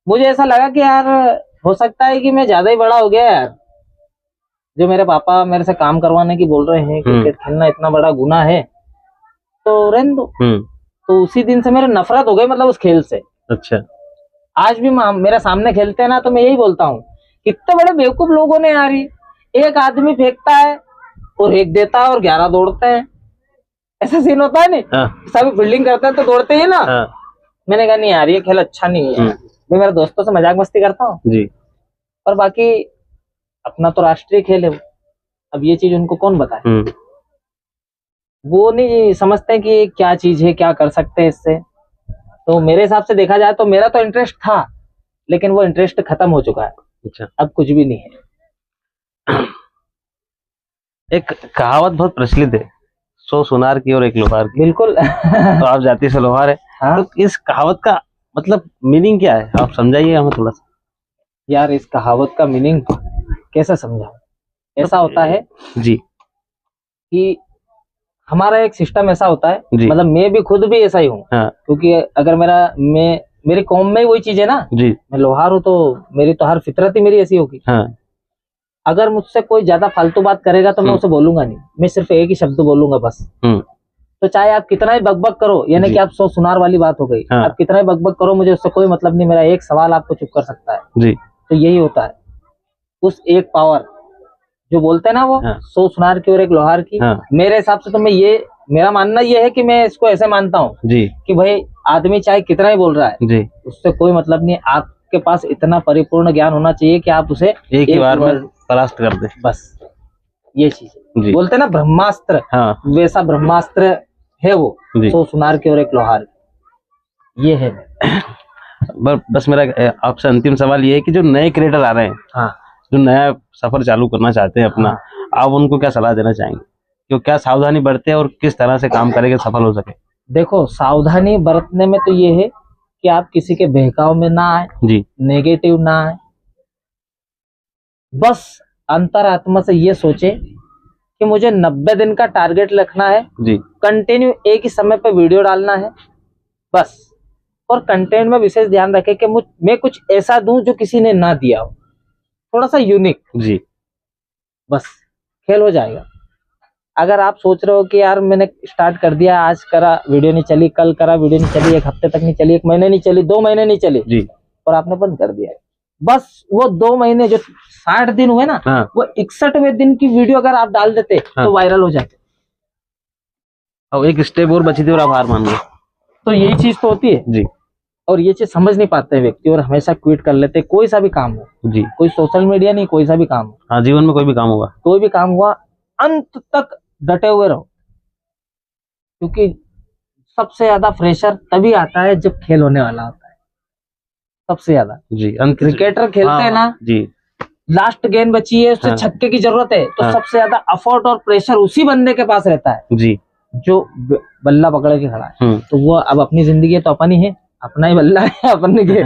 Speaker 2: मुझे ऐसा लगा कि यार हो सकता है कि मैं ज्यादा ही बड़ा हो गया यार, जो मेरे पापा मेरे से काम करवाने की बोल रहे हैं, क्रिकेट खेलना इतना बड़ा गुनाह है तो रहने दो। तो उसी दिन से मेरे नफरत हो गई, मतलब उस खेल से। अच्छा। आज भी मेरे सामने खेलते हैं ना तो मैं यही बोलता हूँ, कितने बड़े बेवकूफ लोगों ने यार, एक आदमी फेंकता है और एक देता है और 11 दौड़ते हैं, ऐसा सीन होता है नहीं? सभी फील्डिंग करते हैं तो दौड़ते ही ना। मैंने कहा नहीं यार ये खेल अच्छा नहीं है। मैं मेरे दोस्तों से मजाक मस्ती करता हूँ जी, और बाकी अपना तो राष्ट्रीय खेल है। अब ये चीज उनको कौन बताए, वो नहीं समझते कि ये क्या चीज है, क्या कर सकते हैं इससे। तो मेरे हिसाब से देखा जाए तो मेरा तो इंटरेस्ट था, लेकिन वो इंटरेस्ट खत्म हो चुका है। अच्छा। अब कुछ भी नहीं है।
Speaker 1: एक कहावत बहुत प्रचलित है, 100 सुनार की और 1 लोहार की।
Speaker 2: बिल्कुल।
Speaker 1: तो आप जाति से लोहार है। हाँ? तो इस कहावत का मतलब मीनिंग क्या है, आप समझाइए हमें थोड़ा सा।
Speaker 2: यार इस कहावत का मीनिंग कैसे समझाऊं? ऐसा होता है जी कि हमारा एक सिस्टम ऐसा होता है, मतलब मैं भी खुद भी ऐसा ही हूँ। हाँ। क्योंकि अगर मेरी कौम में ही वही चीज है ना जी, मैं लोहार हूँ तो मेरी तो हर फितरत ही मेरी ऐसी होगी। हाँ। अगर मुझसे कोई ज्यादा फालतू बात करेगा तो मैं उसे बोलूंगा नहीं, मैं सिर्फ एक ही शब्द बोलूंगा बस। तो चाहे आप कितना ही बकबक करो, यानी कि आप 100 सुनार वाली बात हो गई, आप कितना ही बकबक करो, मुझे उससे कोई मतलब नहीं, मेरा एक सवाल आपको चुप कर सकता है जी। तो यही होता है उस एक पावर जो बोलते हैं ना वो 100 सुनार की और एक लोहार की। मेरे हिसाब से तो मेरा मानना ये है कि मैं इसको ऐसे मानता हूँ जी कि भाई आदमी चाहे कितना ही बोल रहा है जी, उससे कोई मतलब नहीं। आपके पास इतना परिपूर्ण ज्ञान होना चाहिए कि आप उसे एक ही बार में परास्त कर दे, बस ये चीज बोलते हैं ना ब्रह्मास्त्र, वैसा ब्रह्मास्त्र है वो 100 सुनार की और एक लोहार की। ये है
Speaker 1: बस मेरा आपसे अंतिम सवाल ये है कि जो नए क्रिएटर आ रहे हैं, जो नया सफर चालू करना चाहते हैं अपना, आप उनको क्या सलाह देना चाहेंगे? जो क्या सावधानी बरते और किस तरह से काम करेंगे सफल हो सके?
Speaker 2: देखो, सावधानी बरतने में तो ये है कि आप किसी के बहकाव में ना आए जी, नेगेटिव ना आए। बस अंतरात्मा से ये सोचे कि मुझे 90 दिन का टारगेट रखना है जी, कंटिन्यू एक ही समय पे वीडियो डालना है बस। और कंटेंट में विशेष ध्यान रखे कि मैं कुछ ऐसा दूं जो किसी ने ना दिया हो, थोड़ा सा यूनिक जी, बस खेल हो जाएगा। अगर आप सोच रहे हो कि यार मैंने स्टार्ट कर दिया, आज करा वीडियो नहीं चली, कल करा वीडियो नहीं चली, 1 हफ्ते तक नहीं चली, 1 महीने नहीं चली, 2 महीने नहीं चली जी, और आपने बंद कर दिया, बस वो 2 महीने जो 60 दिन हुए ना, वो 61वें दिन की वीडियो अगर आप डाल देते तो वायरल हो जाते।
Speaker 1: और एक स्टेप और बची थी और आप हार मान गए,
Speaker 2: तो यही चीज तो होती है जी। और ये चीज समझ नहीं पाते व्यक्ति और हमेशा क्विट कर लेते। कोई सा भी काम हो जी, कोई सोशल मीडिया नहीं, कोई सा भी काम हो,
Speaker 1: हाँ जीवन में कोई भी काम होगा,
Speaker 2: कोई भी काम हुआ, अंत तक डटे हुए रहो। क्योंकि सबसे ज्यादा प्रेशर तभी आता है जब खेल होने वाला होता है, सबसे ज्यादा जी। क्रिकेटर खेलते हैं ना जी, लास्ट गेंद बची है, उससे छक्के की जरूरत है, तो सबसे ज्यादा एफर्ट और प्रेशर उसी बंदे के पास रहता है जी, जो बल्ला पकड़ के खड़ा है। तो वो अब अपनी जिंदगी तो अपन ही है, अपना ही बल्ला है, अपने के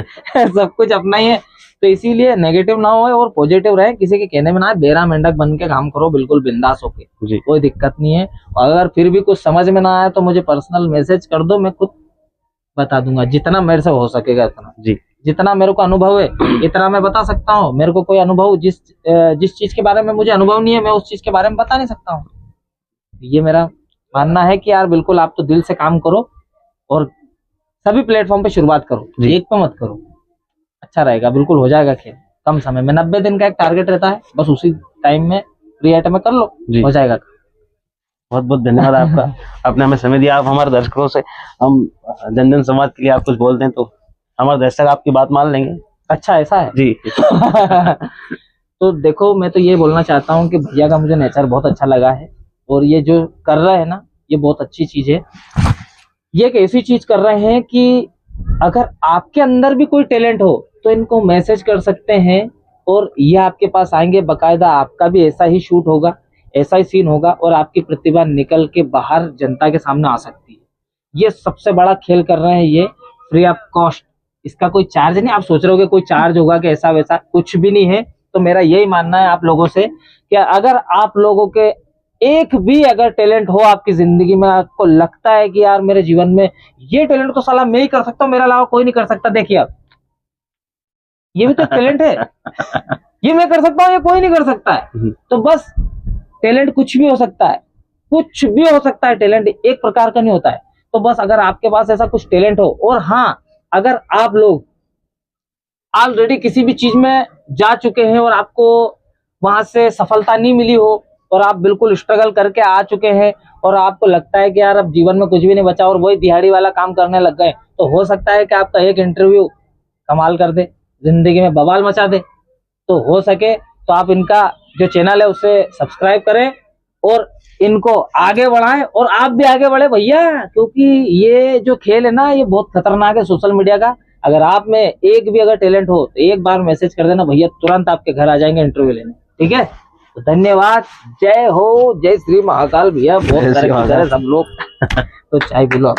Speaker 2: सब कुछ अपना ही है। तो इसीलिए नेगेटिव ना हो और पॉजिटिव रहे, किसी के कहने में ना बेरा मेंढक बन के काम करो, बिल्कुल बिंदास होके, कोई दिक्कत नहीं है। और अगर फिर भी कुछ समझ में ना आया तो मुझे पर्सनल मैसेज कर दो, मैं खुद बता दूंगा जितना मेरे से हो सकेगा इतना जी, जितना मेरे को अनुभव है इतना मैं बता सकता हूँ। मेरे को कोई अनुभव जिस चीज के बारे में मुझे अनुभव नहीं है, मैं उस चीज के बारे में बता नहीं सकता हूँ। ये मेरा मानना है कि यार बिल्कुल आप तो दिल से काम करो और सभी प्लेटफॉर्म पे शुरुआत करो, एक पे मत करो, अच्छा रहेगा, बिल्कुल हो जाएगा खेल कम समय में। 90 दिन का एक टारगेट रहता है, बस उसी टाइम में फ्री आइटम में कर लो, हो जाएगा।
Speaker 1: बहुत बहुत धन्यवाद आपका, आपने हमें समय दिया। आप हमारे दर्शकों से, हम जन जन संवाद के लिए आप कुछ बोलते हैं तो हमारे दर्शक आपकी बात मान लेंगे।
Speaker 2: अच्छा ऐसा है जी। तो देखो, मैं तो ये बोलना चाहता हूँ कि भैया का मुझे नेचर बहुत अच्छा लगा है, और ये जो कर रहे हैं ना, ये बहुत अच्छी चीज है। ये एक ऐसी चीज कर रहे हैं कि अगर आपके अंदर भी कोई टैलेंट हो तो इनको मैसेज कर सकते हैं और ये आपके पास आएंगे, बकायदा आपका भी ऐसा ही शूट होगा, ऐसा ही सीन होगा, और आपकी प्रतिभा निकल के बाहर जनता के सामने आ सकती है। ये सबसे बड़ा खेल कर रहे हैं, ये फ्री ऑफ कॉस्ट, इसका कोई चार्ज नहीं। आप सोच रहे हो कि कोई चार्ज होगा कि ऐसा वैसा, कुछ भी नहीं है। तो मेरा यही मानना है आप लोगों से कि अगर आप लोगों के एक भी अगर टैलेंट हो आपकी जिंदगी में, आपको लगता है कि यार मेरे जीवन में ये टैलेंट तो साला मैं ही कर सकता हूँ, मेरे अलावा कोई नहीं कर सकता, देखिए आप ये भी तो टैलेंट है, ये मैं कर सकता हूँ, ये कोई नहीं कर सकता है। तो बस टैलेंट कुछ भी हो सकता है, कुछ भी हो सकता है, टैलेंट एक प्रकार का नहीं होता है। तो बस अगर आपके पास ऐसा कुछ टैलेंट हो, और हाँ अगर आप लोग ऑलरेडी किसी भी चीज में जा चुके हैं और आपको वहां से सफलता नहीं मिली हो, और आप बिल्कुल स्ट्रगल करके आ चुके हैं और आपको लगता है कि यार अब जीवन में कुछ भी नहीं बचा और वही दिहाड़ी वाला काम करने लग गए, तो हो सकता है कि आपका एक इंटरव्यू कमाल कर दे, जिंदगी में बवाल मचा दे। तो हो सके तो आप इनका जो चैनल है उसे सब्सक्राइब करें और इनको आगे बढ़ाएं, और आप भी आगे बढ़े भैया, क्योंकि ये जो खेल है ना, ये बहुत खतरनाक है सोशल मीडिया का। अगर आप में एक भी अगर टैलेंट हो तो एक बार मैसेज कर देना भैया, तुरंत आपके घर आ जाएंगे इंटरव्यू लेने, ठीक है। तो धन्यवाद, जय हो, जय श्री महाकाल भैया, बहुत सारे सब लोग। तो चाय पिलो।